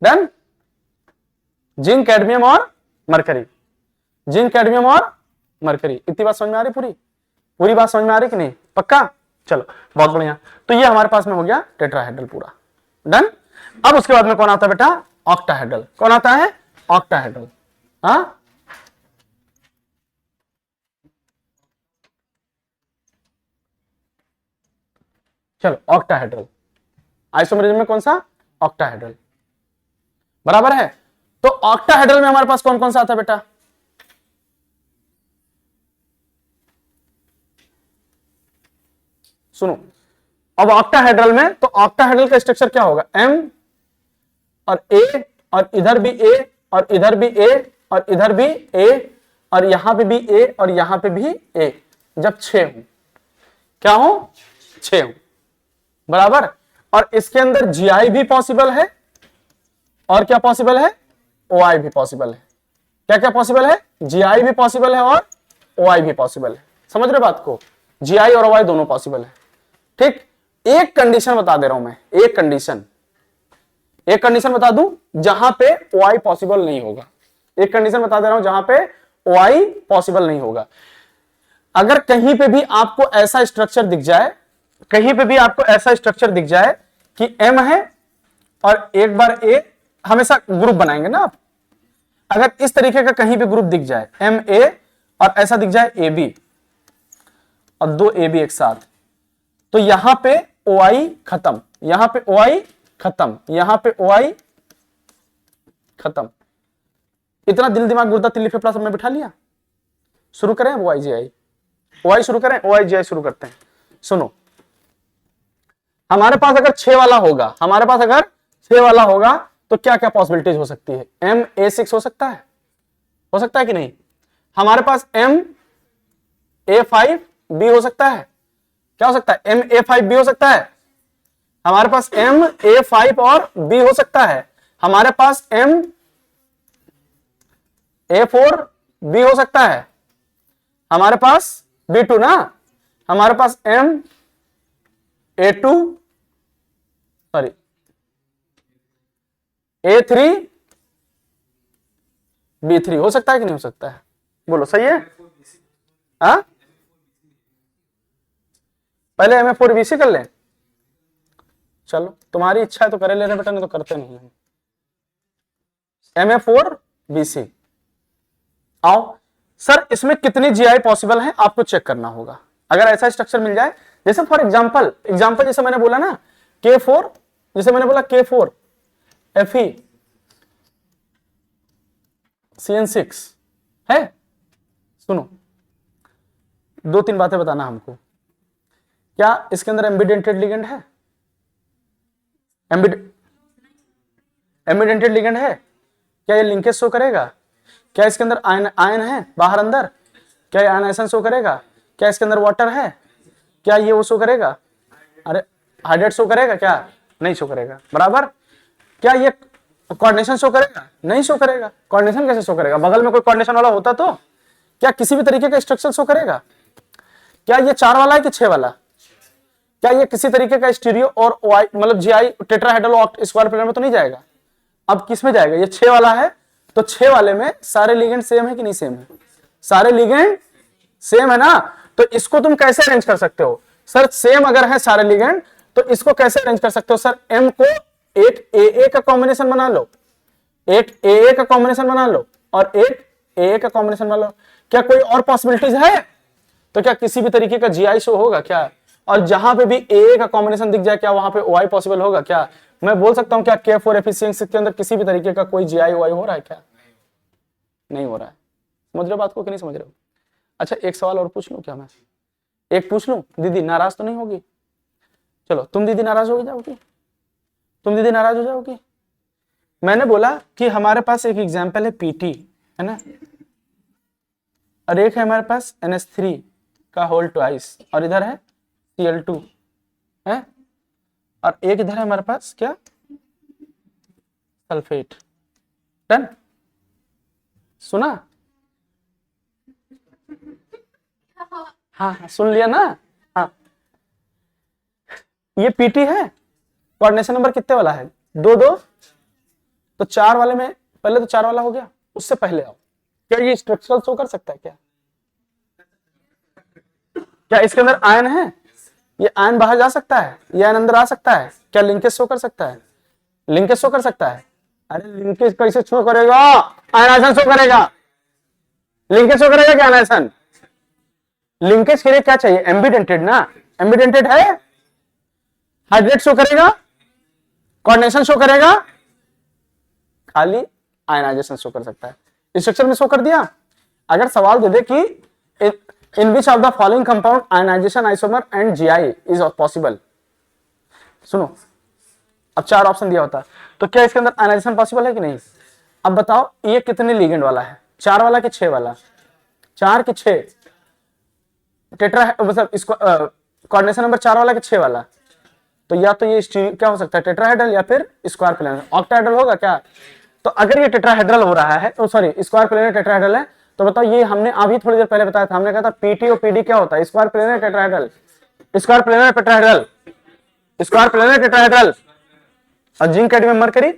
डन, जिंक कैडमियम और मरकरी, जिंक कैडमियम और मरकरी, इतनी बात समझ में आ रही, पूरी पूरी बात समझ में आ रही कि नहीं, पक्का, चलो बहुत बढ़िया। तो ये हमारे पास में हो गया टेट्राहेड्रल पूरा डन। अब उसके बाद में कौन आता है बेटा, ऑक्टाहेड्रल, कौन आता है, ऑक्टाहेड्रल, हाँ चलो ऑक्टाहेड्रल, आइसोमेरिज्म में कौन सा, ऑक्टाहेड्रल, बराबर है। तो ऑक्टाहेड्रल में हमारे पास कौन कौन सा आता है बेटा, सुनो, अब ऑक्टाहेड्रल में तो ऑक्टाहेड्रल का स्ट्रक्चर क्या होगा, एम और ए और इधर भी ए और इधर भी ए और इधर भी ए और यहां पे भी ए और यहां पे भी ए, जब 6 हो, क्या हो 6 हो, बराबर। और इसके अंदर जीआई भी पॉसिबल है और क्या पॉसिबल है, ओआई भी पॉसिबल है। क्या क्या पॉसिबल है, जीआई भी पॉसिबल है और ओआई भी पॉसिबल है। समझ रहे बात को, जीआई और ओआई दोनों पॉसिबल है। ठीक, एक कंडीशन बता दे रहा हूं मैं, एक कंडीशन बता दूं जहां पे ओआई पॉसिबल नहीं होगा। एक कंडीशन बता दे रहा हूं जहां पे ओआई पॉसिबल नहीं होगा। अगर कहीं पे भी आपको ऐसा स्ट्रक्चर दिख जाए, कहीं पे भी आपको ऐसा स्ट्रक्चर दिख जाए कि एम है और एक बार ए, हमेशा ग्रुप बनाएंगे ना आप, अगर इस तरीके का कहीं पे ग्रुप दिख जाए एम ए और ऐसा दिख जाए ए बी और दो ए बी एक साथ, तो यहां पे ओआई खत्म, यहां पे ओआई खत्म, यहां पे ओआई खत्म। इतना दिल दिमाग गुर्दा तिल्ली फेफड़ा सब में बिठा लिया। शुरू करें ओआई जी आई, ओआई शुरू करें, ओआई जी आई शुरू करते हैं। सुनो, हमारे पास अगर 6 वाला होगा, हमारे पास अगर 6 वाला होगा तो क्या क्या पॉसिबिलिटीज हो सकती है, एम ए 6 हो सकता है कि नहीं। हमारे पास एम ए 5 बी हो सकता है, क्या हो सकता है, एम ए 5 बी हो सकता है। हमारे पास एम ए 5 और बी हो सकता है। हमारे पास एम ए 4 बी हो सकता है। हमारे पास बी 2 ना, हमारे पास M A 2 sorry A 3 B 3 हो सकता है कि नहीं हो सकता है, बोलो सही है। हाँ, पहले एम ए 4 बी सी कर लें, चलो तुम्हारी इच्छा है तो करे ले रहे बेटा, नहीं तो करते नहीं हम। एम ए 4 बी सी, आओ सर इसमें कितनी जीआई पॉसिबल है आपको चेक करना होगा। अगर ऐसा स्ट्रक्चर मिल जाए, जैसे फॉर एग्जांपल जैसे मैंने बोला ना K4, जैसे मैंने बोला K4 Fe CN6 है। सुनो, 2-3 बातें बताना हमको, क्या इसके अंदर एम्बिडेंटेड लिगेंड है, एम्बिडेंटेड लिगेंड है, क्या ये लिंकेज शो करेगा, क्या इसके अंदर आयन है बाहर अंदर, क्या ये आयनाइजेशन शो करेगा, क्या इसके अंदर वाटर है, क्या ये वो शो करेगा, अरे हाइड्रेट शो करेगा, क्या नहीं शो करेगा, बराबर। क्या ये कोऑर्डिनेशन शो करेगा, नहीं शो करेगा। कोऑर्डिनेशन कैसे शो करेगा, बगल में कोई कोऑर्डिनेशन वाला होता तो। क्या किसी भी तरीके का स्ट्रक्चर शो करेगा, क्या ये 4 वाला है कि 6 वाला, क्या ये किसी तरीके का स्टीरियो और ओआई मतलब जीआई टेट्राहेड्रल स्क्वायर प्लेन में तो नहीं जाएगा। अब किस में जाएगा, ये 6 वाला है तो 6 वाले में सारे लिगेंड सेम है कि नहीं सेम है, सारे लिगेंड सेम है ना। तो इसको तुम कैसे अरेंज कर सकते हो, सर सेम अगर है सारे लिगेंड तो इसको कैसे अरेंज कर सकते हो, सर एम को एक ए का कॉम्बिनेशन बना लो, एक ए का कॉम्बिनेशन बना लो और एक ए का कॉम्बिनेशन बना लो। क्या कोई और पॉसिबिलिटीज है, तो क्या किसी भी तरीके का जीआई शो होगा क्या, और जहां पे भी ए का कॉम्बिनेशन दिख जाए क्या वहां पे ओआई पॉसिबल होगा क्या। मैं बोल सकता हूं क्या K4 एफिशिएंसी के अंदर किसी भी तरीके का कोई जीआई ओआई हो रहा है क्या, नहीं हो रहा है। समझ रहे हो बात को कि नहीं समझ रहे हो। अच्छा एक सवाल और पूछ लूं क्या, मैं एक पूछ लूं, दीदी नाराज तो नहीं होगी, चलो तुम दीदी नाराज हो जाओगी, तुम दीदी नाराज हो जाओगी। मैंने बोला कि हमारे पास एक एग्जांपल है पीटी है ना, और एक है हमारे पास NH3 का होल ट्वाइस और इधर है Cl2 है, और एक इधर है हमारे पास क्या सल्फेट। डन, सुना, हाँ सुन लिया ना। हाँ ये पीटी है, कोऑर्डिनेशन नंबर कितने वाला है 2-2, तो 4 वाले में पहले तो 4 वाला हो गया, उससे पहले आओ, क्या ये स्ट्रक्चरल शो कर सकता है क्या, क्या इसके अंदर आयन है, ये आयन बाहर जा सकता है, ये आयन अंदर आ सकता है, क्या लिंकेज शो कर सकता है, लिंकेज शो कर सकता है। अरे लिंकेज कैसे शो करेगा, आयनाइजेशन शो करेगा, लिंकेज शो करेगा क्या आयनाइजेशन। लिंकेज के लिए क्या चाहिए, एम्बिडेंटेड ना, एम्बिडेंटेड है, हाइड्रेट शो करेगा, कोऑर्डिनेशन शो करेगा, खाली आयनाइजेशन शो कर सकता है। स्ट्रक्चर में शो कर दिया। अगर सवाल दे दे कि in which of the following compound ionization isomer and GI is possible, सुनो अब 4 ऑप्शन दिया होता तो क्या इसके अंदर आयनाइजेशन पॉसिबल है कि नहीं? अब बताओ ये कितने लिगेंड वाला है, 4 वाला कि 6 वाला? 4 कि 6? टेट्रा मतलब इसको कोऑर्डिनेशन नंबर 4 वाला कि 6 वाला? तो या तो ये क्या हो सकता है, टेट्राहेड्रल या फिर स्क्वायर प्लेनर। ऑक्टाहेड्रल होगा क्या? तो अगर ये टेट्राहेड्रल हो रहा है, तो सॉरी स्क्वायर प्लेनर टेट्राहेड्रल है, तो बताओ ये हमने अभी थोड़ी देर पहले बताया था, हमने कहा था पीटी और पीडी क्या होता है, square planar tetrahedral, square planar tetrahedral, square planar tetrahedral. और जिंक कैडमियम मरकरी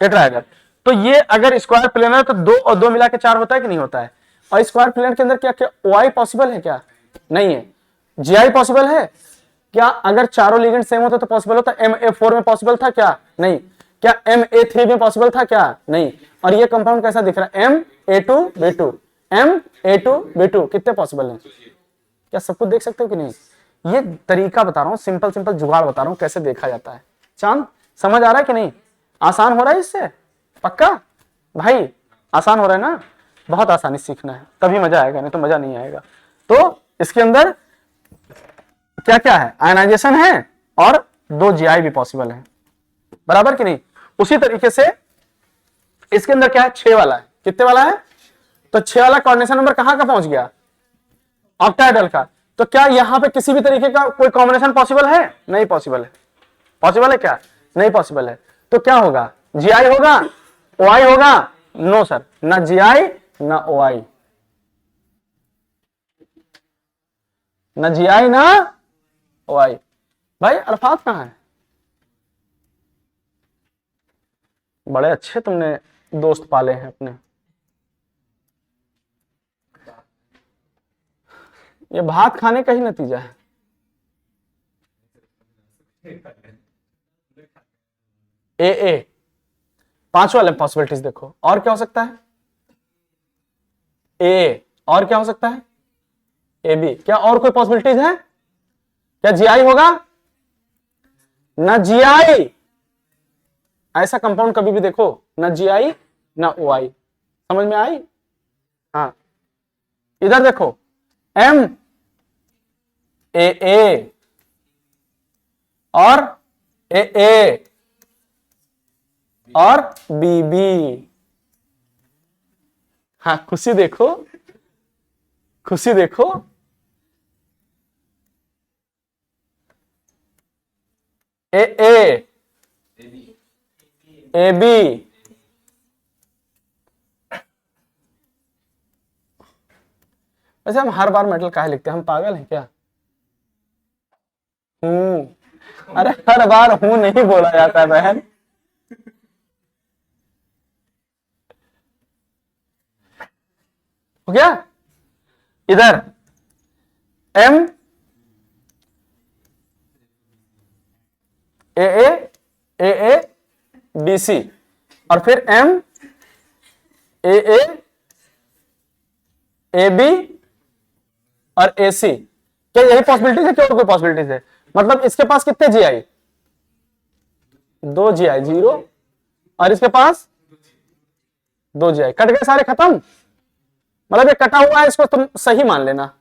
टेट्राहेड्रल। तो ये अगर स्क्वायर प्लेनर तो 2 और 2 मिला के 4 होता है कि नहीं होता है? और स्क्वायर प्लेनर के अंदर क्या क्या ओआई पॉसिबल है क्या? नहीं है। जीआई पॉसिबल है क्या? अगर चारों लिगेंड सेम होता तो पॉसिबल होता। MA4 में पॉसिबल था क्या? नहीं। क्या MA3 में पॉसिबल था क्या? नहीं। और ये कंपाउंड कैसा दिख रहा है? MA2B2, MA2B2 कितने पॉसिबल हैं? क्या सब कुछ देख सकते हो कि नहीं? ये तरीका बता रहा हूं, सिंपल सिंपल जुगाड़ बता रहा हूं कैसे देखा जाता है। चांद समझ आ रहा है कि नहीं? आसान हो रहा है इससे? पक्का भाई आसान हो रहा है ना? बहुत आसानी सीखना है तभी मजा आएगा, नहीं तो मजा नहीं आएगा। तो इसके अंदर क्या क्या है? आयनाइजेशन है और 2 जीआई भी पॉसिबल है, बराबर कि नहीं? उसी तरीके से इसके अंदर क्या है? 6 वाला है। कितने वाला है? तो 6 वाला कोऑर्डिनेशन नंबर कहां का पहुंच गया? ऑक्टाहेड्रल का। तो क्या यहां पे किसी भी तरीके का कोई कॉम्बिनेशन पॉसिबल है? नहीं पॉसिबल है। पॉसिबल है क्या? नहीं पॉसिबल है। तो क्या होगा? जीआई होगा, ओआई होगा? नो सर, ना जीआई ना ओआई, ना जीआई ना ओआई। भाई अल्फाज कहां है? बड़े अच्छे तुमने दोस्त पाले हैं अपने। ये भात खाने का ही नतीजा है। ए 5 वाले पॉसिबिलिटीज देखो, और क्या हो सकता है? ए, और क्या हो सकता है? A B. क्या और कोई पॉसिबिलिटीज है? क्या जीआई होगा? ना जीआई, ऐसा कंपाउंड कभी भी देखो, ना जीआई ना ओआई। समझ में आई? हाँ इधर देखो, एम ए और ए और बीबी। हाँ खुशी देखो, खुशी देखो, ए बी। वैसे हम हर बार मेटल काहे लिखते हैं? हम पागल हैं क्या? अरे हर बार हूं नहीं बोला जाता है बहन। हो गया? इधर एम ए बी सी और फिर एम ए बी और ए सी। क्या यही पॉसिबिलिटीज है? क्या और कोई पॉसिबिलिटीज है? मतलब इसके पास कितने जीआई? 2 जीआई, 0। और इसके पास 2 जीआई। कट गए सारे, खत्म। मतलब ये कटा हुआ है, इसको तुम सही मान लेना।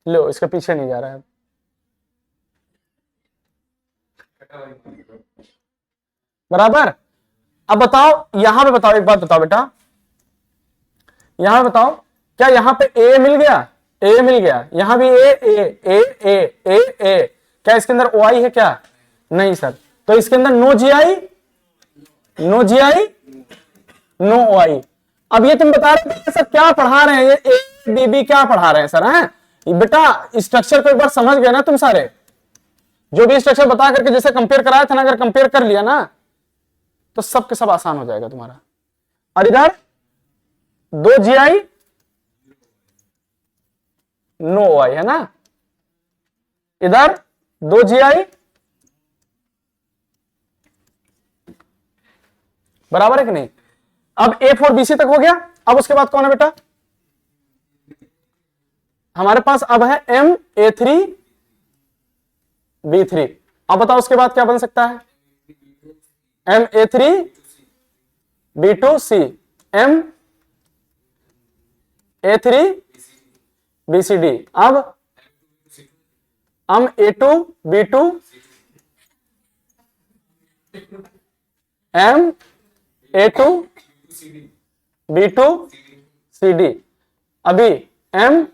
लो इसका पीछे नहीं जा रहा है। बराबर। अब बताओ यहां पे, बताओ एक बात बताओ बेटा, यहां पे बताओ, क्या यहां पे ए मिल गया? ए मिल गया। यहां भी ए। क्या इसके अंदर ओआई है क्या? नहीं सर। तो इसके अंदर no GI, no GI, no OI. अब ये तुम बता रहे थे सर क्या पढ़ा रहे हैं, ये ए बी बी क्या पढ़ा रहे हैं सर? हैं बेटा स्ट्रक्चर को एक बार समझ गए ना तुम सारे? जो भी स्ट्रक्चर बता करके जैसे कंपेयर कराया था ना, अगर कंपेयर कर लिया ना तो सब के सब आसान हो जाएगा तुम्हारा। और इधर 2 जीआई नो ओआई है ना, इधर 2 जीआई, बराबर है कि नहीं? अब A4BC तक हो गया। अब उसके बाद कौन है बेटा? हमारे पास अब है MA3B3। अब बताओ उसके बाद क्या बन सकता है? MA3B2C, MA3 B C D. अब हम A2 B2 M A2 B2 CD। अभी M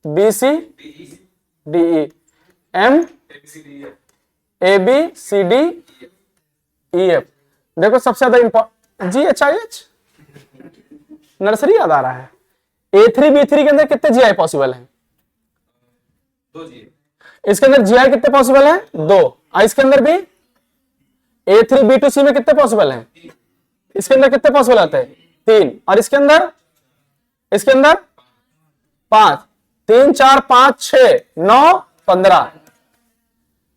BC DE M AB CD EF। देखो सबसे ज्यादा इंपॉर्टेंट GHIH, नर्सरी याद आ रहा है। A3 B3 के अंदर कितने GI पॉसिबल हैं? 2 जी। इसके अंदर GI कितने पॉसिबल हैं? 2। इसके अंदर भी A3 B2C में कितने पॉसिबल हैं? इसके अंदर कितने पॉसिबल आते हैं? 3। और इसके अंदर 5। 3 4 5 6 9 15।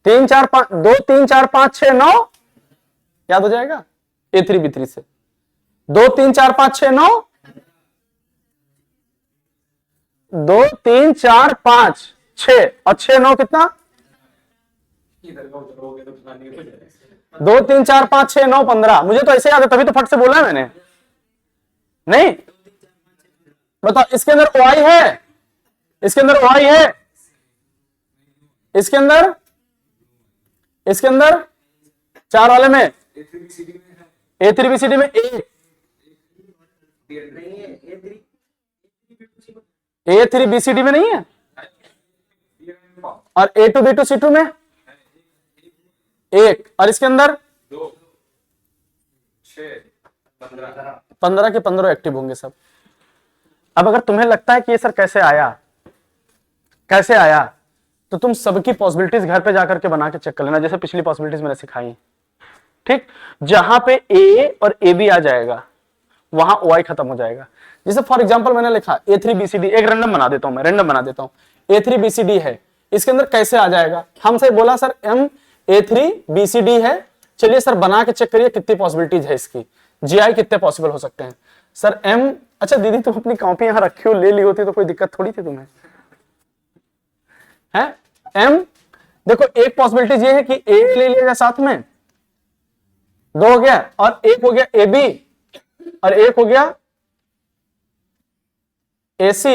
3 4 5 2 3 4 5 6 9 याद हो जाएगा A3 B3 से। 2 3 4 5 6 9 2 3 4 5 6 और 6 9 कितना? 2 3 4 5 6 9 15। मुझे तो ऐसे याद है, तभी तो फट से बोला है मैंने। नहीं बताओ, इसके अंदर OI है? इसके अंदर OI है? इसके अंदर 4 वाले में A3 BCD में A3 BCD में नहीं है। और A2 B2 C2 में 1। और इसके अंदर 2 6 15 के 15 एक्टिव होंगे सब। अब अगर तुम्हें लगता है कि ये सर कैसे आया, तो तुम सबकी पॉसिबिलिटीज घर पे जाकर के बना के चेक कर लेना, जैसे पिछली पॉसिबिलिटीज मैंने सिखाई। ठीक, जहां पे A और AB आ जाएगा वहां OI खत्म हो जाएगा। जैसे फॉर एग्जांपल मैंने लिखा A3 BCD, एक रैंडम बना देता हूं, A3 BCD है, इसके अंदर कैसे आ जाएगा? हमसे बोला सर M A3 BCD है, चलिए सर बना के चेक करिए कितनी पॉसिबिलिटीज है इसकी, GI कितने पॉसिबल हो सकते हैं। सर M, अच्छा दीदी तुम अपनी कॉपी यहां रखी हो, ले ली होती तो कोई दिक्कत थोड़ी थी तुम्हें, है? M देखो, एक पॉसिबिलिटीज ये है कि A ले लिया साथ में, 2 हो गया, और एक हो गया AB और एक हो गया AC।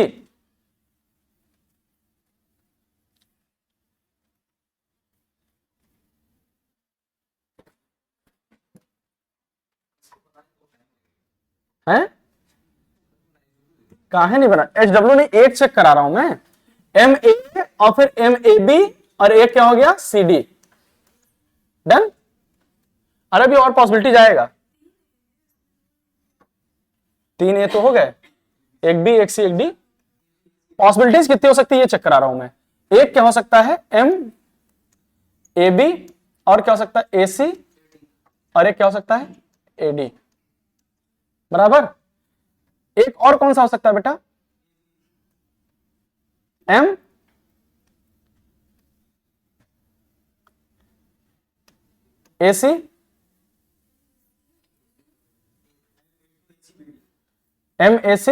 है काहे नहीं बना? HW नहीं, एक चेक करा रहा हूं मैं। MA और फिर MAB और एक क्या हो गया? CD। डन। अरे भी और पॉसिबिलिटी जाएगा। 3 A तो हो गए, एक B एक C एक D। पॉसिबिलिटीज कितनी हो सकती है ये चेक करा रहा हूं मैं। एक क्या हो सकता है? MAB और क्या हो सकता है? AC और एक क्या हो सकता है? AD। बराबर। एक और कौन सा हो सकता है बेटा? M AC MAC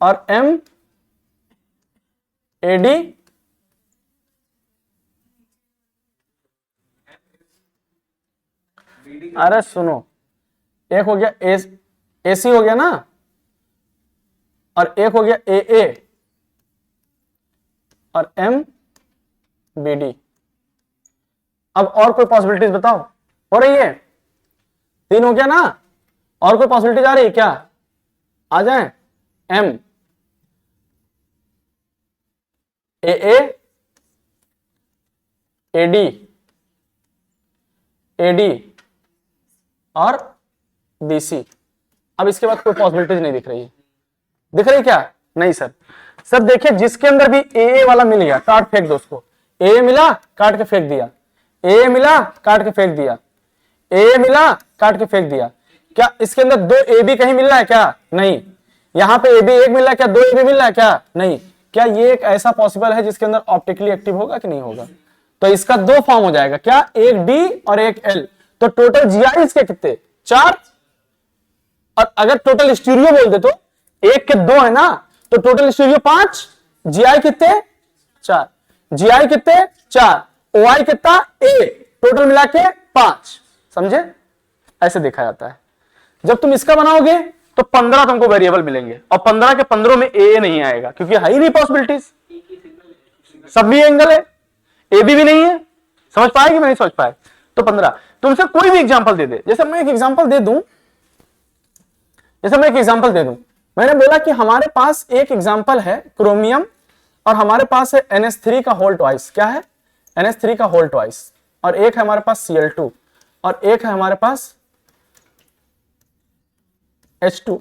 और MAD। अरे सुनो, एक हो गया AC हो गया ना, और एक हो गया AA और MBD। अब और कोई पॉसिबिलिटीज बताओ, हो रही है? 3 हो गया ना, और कोई पॉसिबिलिटीज आ रही है क्या? आ जाए। M AA AD AD और BC। अब इसके बाद कोई पॉसिबिलिटीज नहीं दिख रही है। दिख रही क्या? नहीं सर। सर देखिए, जिसके अंदर भी AA वाला मिल गया काट फेंक दो उसको। AA मिला काट के फेंक दिया, AA मिला काट के फेंक दिया, AA मिला काट के फेंक दिया। क्या इसके अंदर 2 AB कहीं मिल रहा है क्या? नहीं। यहां पे AB एक मिल रहा है क्या? 2 AB मिल रहा है क्या? नहीं। क्या ये एक ऐसा पॉसिबल है जिसके अंदर ऑप्टिकली एक्टिव होगा कि नहीं होगा? तो इसका 2 फॉर्म हो जाएगा क्या? एक D और एक L। तो टोटल GI इसके कितने? 4। और अगर टोटल स्टीरियो बोल दे तो 1 के 2 है ना, तो टोटल स्टीरियो 5, GI कितने? 4। GI कितने? 4। OI कितना? A। टोटल मिला के 5। समझे? ऐसे देखा जाता है। जब तुम इसका बनाओगे तो 15 तुमको वेरिएबल मिलेंगे और 15 के 15 में ए नहीं आएगा क्योंकि है ही नहीं पॉसिबिलिटीज, सब भी एंगल है, ए भी नहीं है। समझ पाए कि नहीं समझ पाए? तो 15 तुमसे कोई भी एग्जांपल दे दे, जैसे मैं एक एग्जांपल दे दूं, मैंने बोला कि हमारे पास एक एग्जांपल है क्रोमियम और हमारे पास है NH3 का होल ट्वाइस। क्या है? NH3 का होल ट्वाइस। और एक है हमारे पास Cl2 और एक है हमारे पास H2।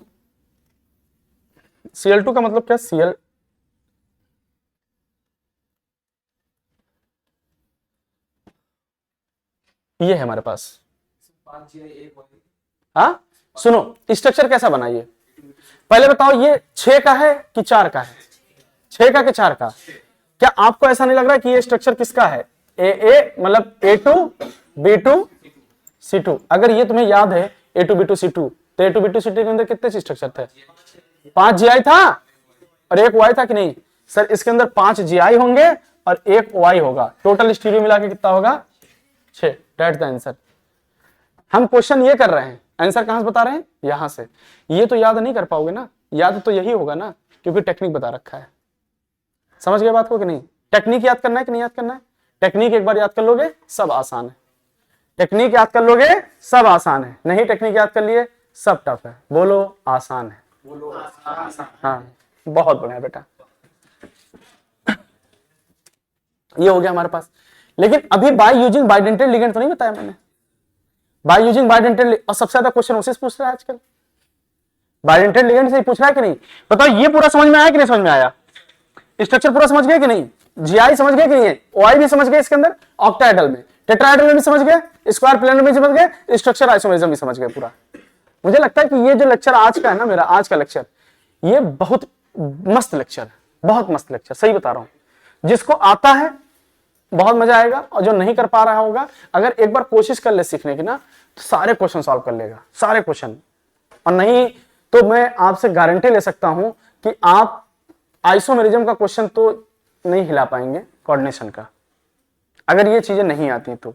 Cl2 का मतलब क्या? Cl ये है हमारे पास। हाँ सुनो, स्ट्रक्चर कैसा बनाइए पहले बताओ, ये 6 का है कि 4 का है? 6 का कि 4 का? क्या आपको ऐसा नहीं लग रहा कि ये स्ट्रक्चर किसका है? ए मतलब A2 B2 C2। अगर ये तुम्हें याद है A2 B2 C2, तो A2 B2 C2 के अंदर कितने स्ट्रक्चर थे? 5 GI था और 1 OI था कि नहीं? सर इसके अंदर 5 GI होंगे और 1 OI होगा, टोटल स्टीरियो मिला के कितना होगा? 6। That's the answer. हम क्वेश्चन ये कर रहे हैं, आंसर कहां से बता रहे हैं? यहां से। ये तो याद नहीं कर पाओगे ना, याद तो यही होगा ना, क्योंकि टेक्निक बता रखा है। समझ गए बात को कि नहीं? टेक्निक याद करना है कि नहीं याद करना है? टेक्निक एक बार याद कर लोगे सब आसान है। टेक्निक याद कर लोगे सब आसान है, नहीं टेक्निक याद कर लिए सब टफ है। बोलो आसान है। बोलो आसान। हाँ बहुत बढ़िया बेटा, ये हो गया हमारे पास। लेकिन अभी बाय यूजिंग बाइडेंटेड लिगेंड तो नहीं बताया मैंने। बाय यूजिंग बाइडेंटेड, और सबसे ज्यादा क्वेश्चन उसी से पूछ रहा है आजकल, बाइडेंटेड लिगेंड से ही पूछ रहा है कि नहीं? बताओ ये पूरा समझ में आया कि नहीं समझ में आया? स्ट्रक्चर पूरा समझ गए कि नहीं? जीआई समझ गए कि नहीं? ओआई भी समझ गए, इसके अंदर ऑक्टाहेड्रल में, टेट्राहेड्रल में भी समझ गए, स्क्वायर प्लेनर में समझ गए, स्ट्रक्चर आइसोमेरिज्म भी समझ गए पूरा। मुझे लगता है कि ये जो लेक्चर आज का है ना, मेरा आज का लेक्चर, ये बहुत मस्त लेक्चर है, बहुत मस्त लेक्चर, सही बता रहा हूं। जिसको आता है बहुत मजा आएगा, और जो नहीं कर पा रहा होगा, अगर एक बार कोशिश कर ले सीखने की ना, तो सारे क्वेश्चन सॉल्व कर लेगा, सारे क्वेश्चन। और नहीं तो मैं आपसे गारंटी ले सकता हूं कि आप आइसोमेरिज्म का क्वेश्चन तो नहीं हिला पाएंगे कोऑर्डिनेशन का, अगर ये चीजें नहीं आती तो।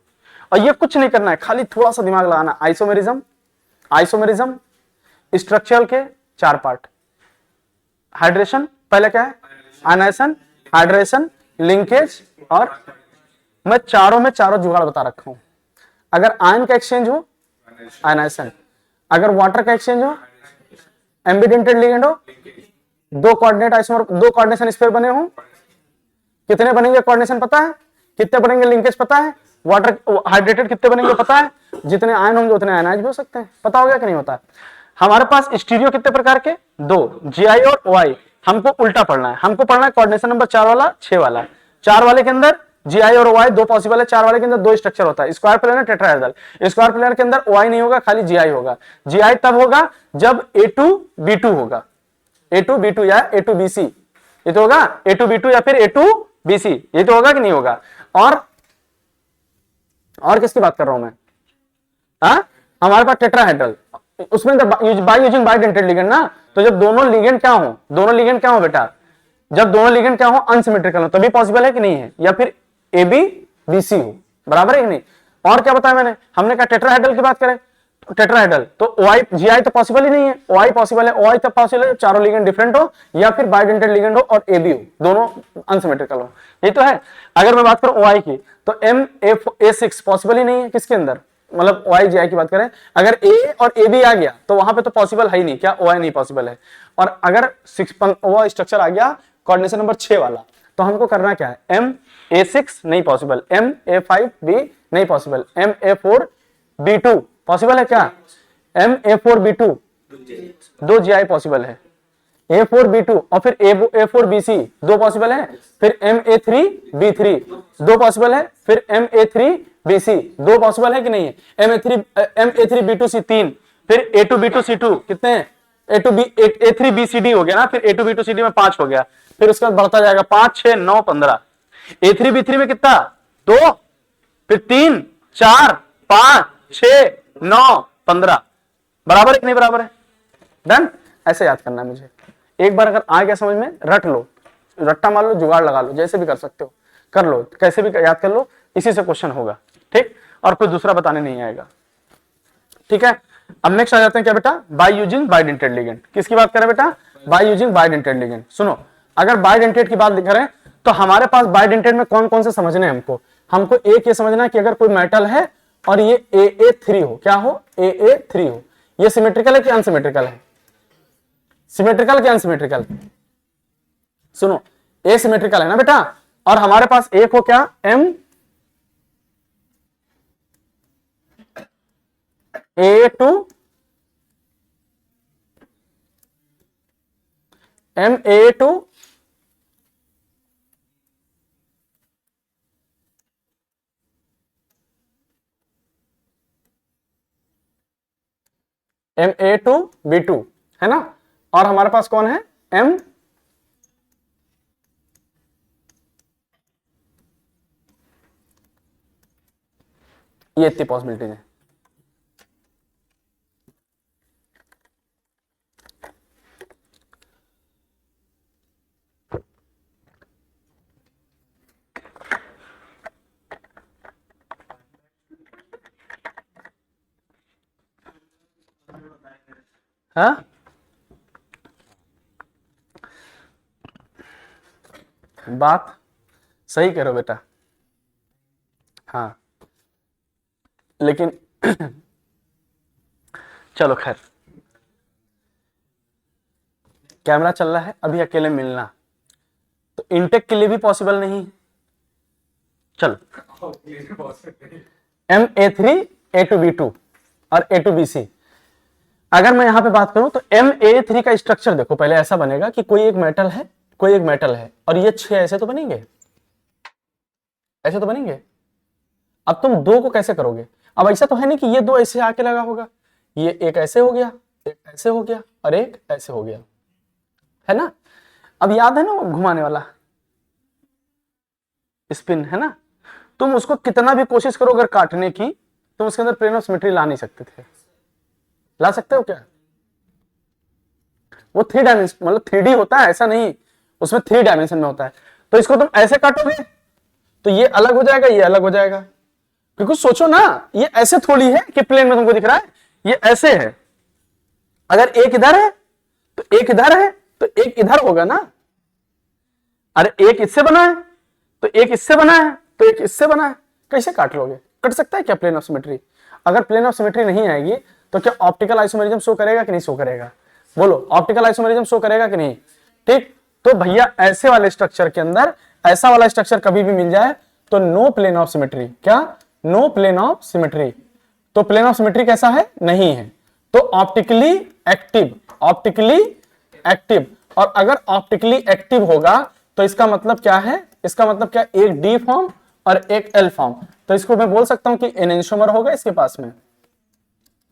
और ये कुछ नहीं करना है, खाली थोड़ा सा दिमाग लगाना। आइसोमेरिज्म स्ट्रक्चरल के 4 पार्ट। हाइड्रेशन पहले क्या है? आयनाइजेशन, हाइड्रेशन, लिंकेज, और मैं चारों जुगाड़ बता रखा हूं। अगर आयन का एक्सचेंज हो आयनाइजेशन, अगर वाटर का एक्सचेंज हो, एम्बिडेंटेड लिगेंड हो, 2 कोऑर्डिनेट आइसोमर, 2 कोऑर्डिनेशन स्फीयर बने हो, कितने बनेंगे कोऑर्डिनेशन पता है? कितने बनेंगे लिंकेज पता है? वाटर हाइड्रेटेड कितने बनेंगे पता है? जितने आयन होंगे उतने आयनाइज भी हो सकते हैं, पता हो गया कि नहीं होता? हमारे पास स्टीरियो कितने प्रकार के? 2, जीआई और ओआई। हमको उल्टा पढ़ना है, हमको पढ़ना है कोऑर्डिनेशन नंबर 4 वाला, 6 वाला। 4 वाले के अंदर जीआई और ओआई 2 पॉसिबल है, 4 वाले के अंदर 2 स्ट्रक्चर होता है, square planar, tetrahedral. Square planar के अंदर ओआई नहीं होगा, खाली जीआई होगा। जीआई तब होगा जब A2 B2 होगा, A2 B2 या A2 BC, ये तो होगा A2 B2 या फिर A2 BC, ये तो होगा कि नहीं होगा? और किसकी बात कर रहा हूं मैं? हमारे पास टेट्राहेड्रल, उसमें बाय यूजिंग बाइडेंटेड लिगेंड ना, तो जब दोनों लिगेंड क्या हो, दोनों लिगेंड क्या हो बेटा? जब दोनों लिगेंड क्या हो? अनसिमेट्रिकल हो, तभी पॉसिबल है कि नहीं है? या फिर AB BC हो, बराबर है कि नहीं? और क्या बताया मैंने? हमने कहा टेट्राहेड्रल की बात करें, टेट्राहेड्रल तो ओआई जीआई तो पॉसिबल ही नहीं है, ओआई पॉसिबल है। ओआई तब पॉसिबल है चारों लिगेंड डिफरेंट हो, या फिर बाइडेंटेड लिगेंड हो और AB हो, दोनों अनसिमेट्रिकल हो, ये तो है। अगर मैं बात करूं ओआई की, तो MA6 पॉसिबल ही नहीं है किसके अंदर, मतलब ओआई जीआई की बात करें, अगर A और AB आ गया तो वहां पे तो पॉसिबल है ही नहीं, क्या ओआई नहीं पॉसिबल है। और अगर 6 वो स्ट्रक्चर आ गया कोऑर्डिनेशन नंबर 6 वाला, तो हमको करना क्या है? MA6 नहीं पॉसिबल, MA5B नहीं पॉसिबल, MA4B2 पॉसिबल है क्या? MA4B2 2 GI पॉसिबल है, A4B2 और फिर A4BC 2 पॉसिबल है, फिर MA3B3 2 पॉसिबल है, फिर MA3BC 2 पॉसिबल है कि नहीं है? MA3B2C 3, फिर A2B2C2 कितने हैं? A3BCD हो गया ना, फिर A2B2CD में 5 हो गया, फिर उसके बाद बढ़ता जाएगा 5 6 9 15। A3B3 में कितना? 2, फिर 3 4 5 6 9 15, बराबर है कि नहीं बराबर है? डन। ऐसे याद करना है मुझे, एक बार अगर आ गया समझ में, रट लो, रट्टा मार लो, जुगाड़ लगा लो, जैसे भी कर सकते हो कर लो, कैसे भी याद कर लो, इसी से क्वेश्चन होगा, ठीक? और कोई दूसरा बताने नहीं आएगा, ठीक है? अब नेक्स्ट आ जाते हैं क्या बेटा, बाय यूजिंग बाइडेंटेड लिगेंड। किसकी बात करें बेटा, बाय यूजिंग बाइडेंटेड लिगेंड। सुनो, अगर बाइडेंटेड की बात करें तो हमारे पास बाइडेंटेड में कौन कौन से समझने हैं हमको एक ये समझना है कि अगर कोई मेटल है और ये AA3 हो, क्या हो, AA3 हो, ये सिमेट्रिकल है कि अनसिमेट्रिकल है, सिमेट्रिकल कि अनसिमेट्रिकल। सुनो, ए सिमेट्रिकल है ना बेटा, और हमारे पास एक हो क्या, MA2 MA2B2 है ना, और हमारे पास कौन है, ये इतनी पॉसिबिलिटीज है। हाँ, बात सही करो बेटा, हाँ, लेकिन चलो खैर, कैमरा चल रहा है, अभी अकेले मिलना तो इंटेक के लिए भी पॉसिबल नहीं। चलो, MA3 A2B2 और A2BC। अगर मैं यहां पे बात करूं तो MA3 का स्ट्रक्चर देखो, पहले ऐसा बनेगा कि कोई एक मेटल है, कोई एक मेटल है, और ये 6 ऐसे तो बनेंगे, ऐसे तो बनेंगे। अब तुम दो को कैसे करोगे, अब ऐसा तो है नहीं कि ये दो ऐसे आके लगा होगा, ये एक ऐसे हो गया, एक ऐसे हो गया, और एक ऐसे हो गया, है ना। अब याद है ना वो घुमाने वाला स्पिन, है ना, तुम उसको कितना भी कोशिश करो अगर काटने की, तुम उसके अंदर प्लेन ऑफ सिमेट्री ला नहीं सकते थे। ला सकते हो क्या, वो 3 डायमेंशन, मतलब 3D होता है, ऐसा नहीं, उसमें 3 डायमेंशन में होता है। तो इसको तुम ऐसे काटोगे तो ये अलग हो जाएगा, ये अलग हो जाएगा, क्योंकि सोचो ना, ये ऐसे थोड़ी है कि प्लेन में तुमको दिख रहा है, ये ऐसे है। अगर एक इधर है तो एक इधर है, तो एक इधर होगा ना। अरे एक इससे बना है तो एक इससे बना है, तो एक इससे बना है, कैसे काट लोगे, कट सकता है क्या प्लेन ऑफ सिमेट्री। अगर प्लेन ऑफ सिमेट्री नहीं आएगी तो क्या ऑप्टिकल आइसोमेरिज्म शो करेगा कि नहीं शो करेगा, बोलो, ऑप्टिकल आइसोमेरिज्म शो करेगा कि नहीं। ठीक, तो भैया ऐसे वाले स्ट्रक्चर के अंदर ऐसा वाला स्ट्रक्चर कभी भी मिल जाए तो नो प्लेन ऑफ सिमेट्री, क्या, नो प्लेन ऑफ सिमेट्री। तो प्लेन ऑफ सिमेट्री कैसा है, नहीं है, तो ऑप्टिकली एक्टिव, ऑप्टिकली एक्टिव। और अगर ऑप्टिकली एक्टिव होगा तो इसका मतलब क्या है, इसका मतलब क्या, एक डी फॉर्म और एक एल फॉर्म। तो इसको मैं बोल सकता हूं कि एनेंटियोमर होगा इसके पास में,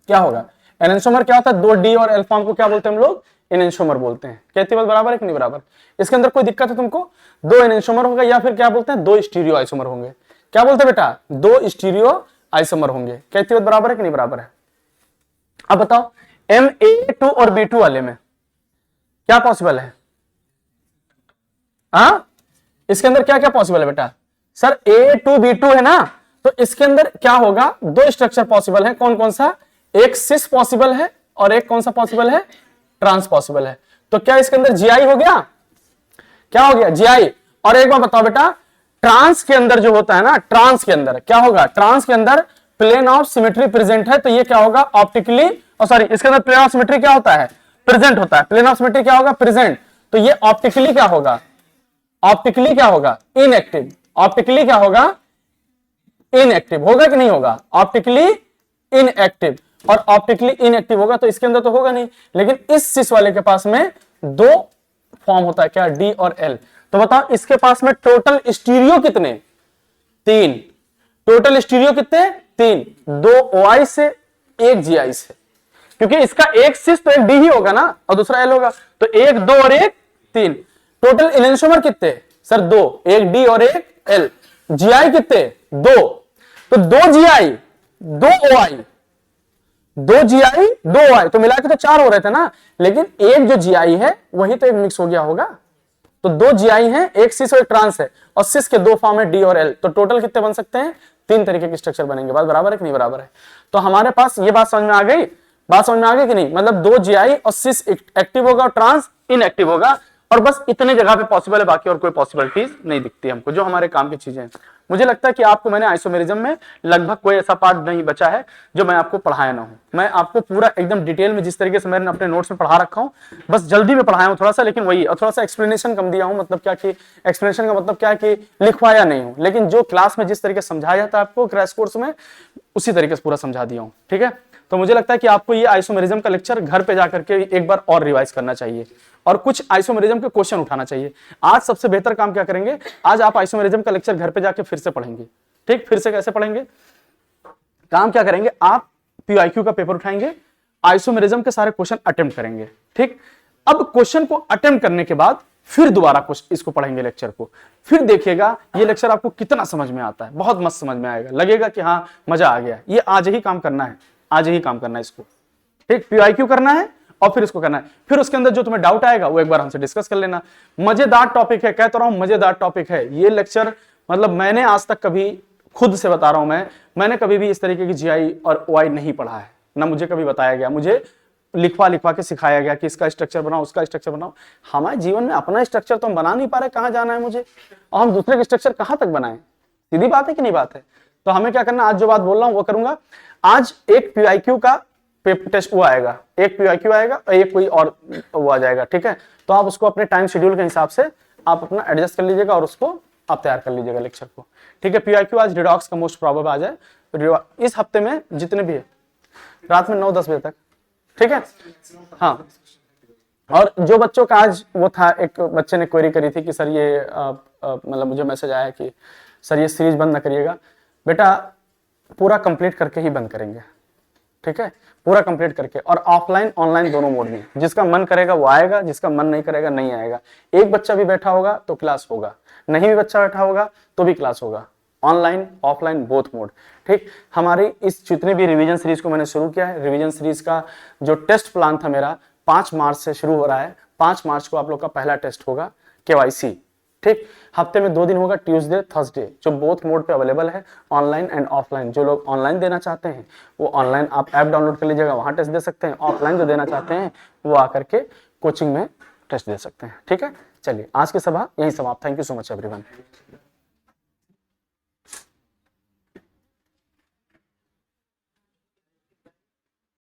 क्या होगा, एनेंटियोमर क्या होता है, 2 डी और एल फॉर्म को क्या बोलते हैं हम लोग, एनेंटियोमर बोलते हैं। कहती बात बराबर है कि नहीं बराबर। इसके अंदर कोई दिक्कत है तुमको, 2 एनेंटियोमर होगा या फिर क्या बोलते हैं, 2 स्टीरियो आइसोमर होंगे। क्या बोलते हैं बेटा, 2 स्टीरियो आइसोमर होंगे। कहती बात बराबर है कि नहीं बराबर है। अब बताओ MA2 और B2 वाले में क्या पॉसिबल है, हाँ, इसके अंदर क्या क्या पॉसिबल है बेटा, सर A2B2 है ना, तो इसके अंदर क्या होगा, 2 स्ट्रक्चर पॉसिबल है, कौन कौन सा, एक सिस पॉसिबल है और एक कौन सा पॉसिबल है, ट्रांस पॉसिबल है। तो क्या इसके अंदर GI हो गया, क्या हो गया, GI। और एक बार बताओ बेटा, ट्रांस के अंदर जो होता है ना, ट्रांस के अंदर क्या होगा, ट्रांस के अंदर प्लेन ऑफ सिमेट्री प्रेजेंट है, तो ये क्या होगा, ऑप्टिकली, सॉरी, इसके अंदर प्लेन ऑफ सिमेट्री क्या होता है, प्रेजेंट होता है, प्लेन ऑफ सिमेट्री क्या होगा, प्रेजेंट, तो ये ऑप्टिकली क्या होगा, ऑप्टिकली क्या होगा, इनएक्टिव। ऑप्टिकली क्या होगा, इनएक्टिव होगा कि नहीं होगा, ऑप्टिकली इनएक्टिव। और ऑप्टिकली इनएक्टिव होगा तो इसके अंदर तो होगा नहीं, लेकिन इस सिस वाले के पास में 2 फॉर्म होता है, क्या, डी और एल। तो बताओ इसके पास में टोटल स्टीरियो कितने, 3, टोटल स्टीरियो कितने, 3, 2 OI से 1 GI से, क्योंकि इसका एक सिस तो एक डी ही होगा ना और दूसरा एल होगा, तो 1, 2 और 1, 3। टोटल एनेंटियोमर कितने, सर 2, 1 डी और 1 एल। GI कितने, 2, तो 2 GI 2 OI, 2 GI 2 OI, तो मिला के तो 4 हो रहे थे ना, लेकिन एक जो GI है वही तो एक मिक्स हो गया होगा। तो 2 GI है, एक सिस और एक ट्रांस है, और सिस के 2 फॉर्म है, डी और एल। तो टोटल कितने बन सकते हैं, 3 तरीके के स्ट्रक्चर बनेंगे। बात बराबर है कि नहीं बराबर है। तो हमारे पास ये बात समझ में आ गई, बात समझ में आ गई कि नहीं? मतलब 2 GI और सिस एक्टिव होगा और ट्रांस इनएक्टिव होगा, और बस इतने जगह पे पॉसिबल है, बाकी और कोई पॉसिबिलिटीज नहीं दिखती हमको जो हमारे काम की चीजें हैं। मुझे लगता है कि आपको मैंने आइसोमेरिज्म में लगभग कोई ऐसा पार्ट नहीं बचा है जो मैं आपको पढ़ाया ना हूं। मैं आपको पूरा एकदम डिटेल में जिस तरीके से मैंने अपने नोट्स में पढ़ा रखा हूं, बस जल्दी में पढ़ाया हूं थोड़ा सा, लेकिन वही, और थोड़ा सा एक्सप्लेनेशन कम दिया हूं। मतलब क्या कि एक्सप्लेनेशन का मतलब क्या है कि लिखवाया नहीं हूं, लेकिन जो क्लास में जिस तरीके से समझाया जाता है आपको क्रैश कोर्स में, उसी तरीके से पूरा समझा दिया हूं। ठीक है, तो मुझे लगता है कि आपको ये आइसोमेरिज्म का लेक्चर घर पे जाकर के एक बार और रिवाइज करना चाहिए और कुछ आइसोमेरिज्म के क्वेश्चन उठाना चाहिए। आज सबसे बेहतर काम क्या करेंगे, आज आप आइसोमेरिज्म का लेक्चर घर पे जाके फिर से पढ़ेंगे। ठीक, फिर से कैसे पढ़ेंगे? काम क्या करेंगे, आप PYQ का पेपर उठाएंगे, आइसोमेरिज्म के सारे क्वेश्चन अटेम्प्ट करेंगे। ठीक, अब क्वेश्चन को अटेम्प्ट करने के बाद फिर दोबारा इसको पढ़ेंगे लेक्चर को, फिर देखिएगा ये लेक्चर आपको कितना समझ में आता है। बहुत मस्त समझ में आएगा, लगेगा कि हाँ मजा आ गया। ये आज ही काम करना है, आज ही काम करना है इसको। ठीक, PYQ करना है और फिर इसको करना है। फिर उसके अंदर जो तुम्हें डाउट आएगा वो एक बार हमसे डिस्कस कर लेना। मजेदार टॉपिक है, कहता रहा हूं मजेदार टॉपिक है ये लेक्चर। मतलब मैंने आज तक कभी, खुद से बता रहा हूं मैंने कभी भी इस तरीके की GI और OI नहीं पढ़ा है, ना मुझे कभी बताया गया। मुझे लिखवा के सिखाया गया कि इसका स्ट्रक्चर बनाओ, उसका स्ट्रक्चर बनाओ। हमारे जीवन में अपना स्ट्रक्चर तो हम बना नहीं पा रहे, कहां जाना है मुझे, और हम दूसरे के स्ट्रक्चर कहां तक बनाएं? सीधी बात है कि नहीं बात है? तो हमें क्या करना, आज जो बात बोल रहा हूं वो करूंगा। आज एक PYQ का पेपर टेस्ट वो आएगा, एक PYQ आएगा और एक कोई और वो आ जाएगा। ठीक है, तो आप उसको अपने टाइम शेड्यूल के हिसाब से आप अपना एडजस्ट कर लीजिएगा और उसको आप तैयार कर लीजिएगा लेक्चर को। ठीक है, PYQ आज रिडॉक्स का मोस्ट प्रोबेबल आ जाए इस हफ्ते में, जितने भी है रात में 9-10 बजे तक। ठीक है, हाँ। और जो बच्चों का आज वो था, एक बच्चे ने क्वेरी करी थी कि सर ये मतलब मुझे मैसेज आया कि सर ये सीरीज बंद ना करिएगा। बेटा पूरा कंप्लीट करके ही बंद करेंगे। ठीक है, पूरा कंप्लीट करके, और ऑफलाइन ऑनलाइन दोनों मोड में। जिसका मन करेगा वो आएगा, जिसका मन नहीं करेगा नहीं आएगा। एक बच्चा भी बैठा होगा तो क्लास होगा, नहीं भी बच्चा बैठा होगा तो भी क्लास होगा, ऑनलाइन ऑफलाइन बोथ मोड। ठीक, हमारी इस जितने भी रिवीजन सीरीज को मैंने शुरू किया है, रिवीजन सीरीज का जो टेस्ट प्लान था मेरा 5 मार्च से शुरू हो रहा है। 5 मार्च को आप लोग का पहला टेस्ट होगा KYC। ठीक, हफ्ते में 2 दिन होगा, ट्यूसडे थर्सडे, जो बोथ मोड पे अवेलेबल है, ऑनलाइन एंड ऑफलाइन। जो लोग ऑनलाइन देना चाहते हैं वो ऑनलाइन आप ऐप डाउनलोड कर लीजिएगा, वहां टेस्ट दे सकते हैं। ऑफलाइन जो देना चाहते हैं वो आकर के कोचिंग में टेस्ट दे सकते हैं। ठीक है, चलिए आज की सभा यही समाप्त। Thank you so much everyone.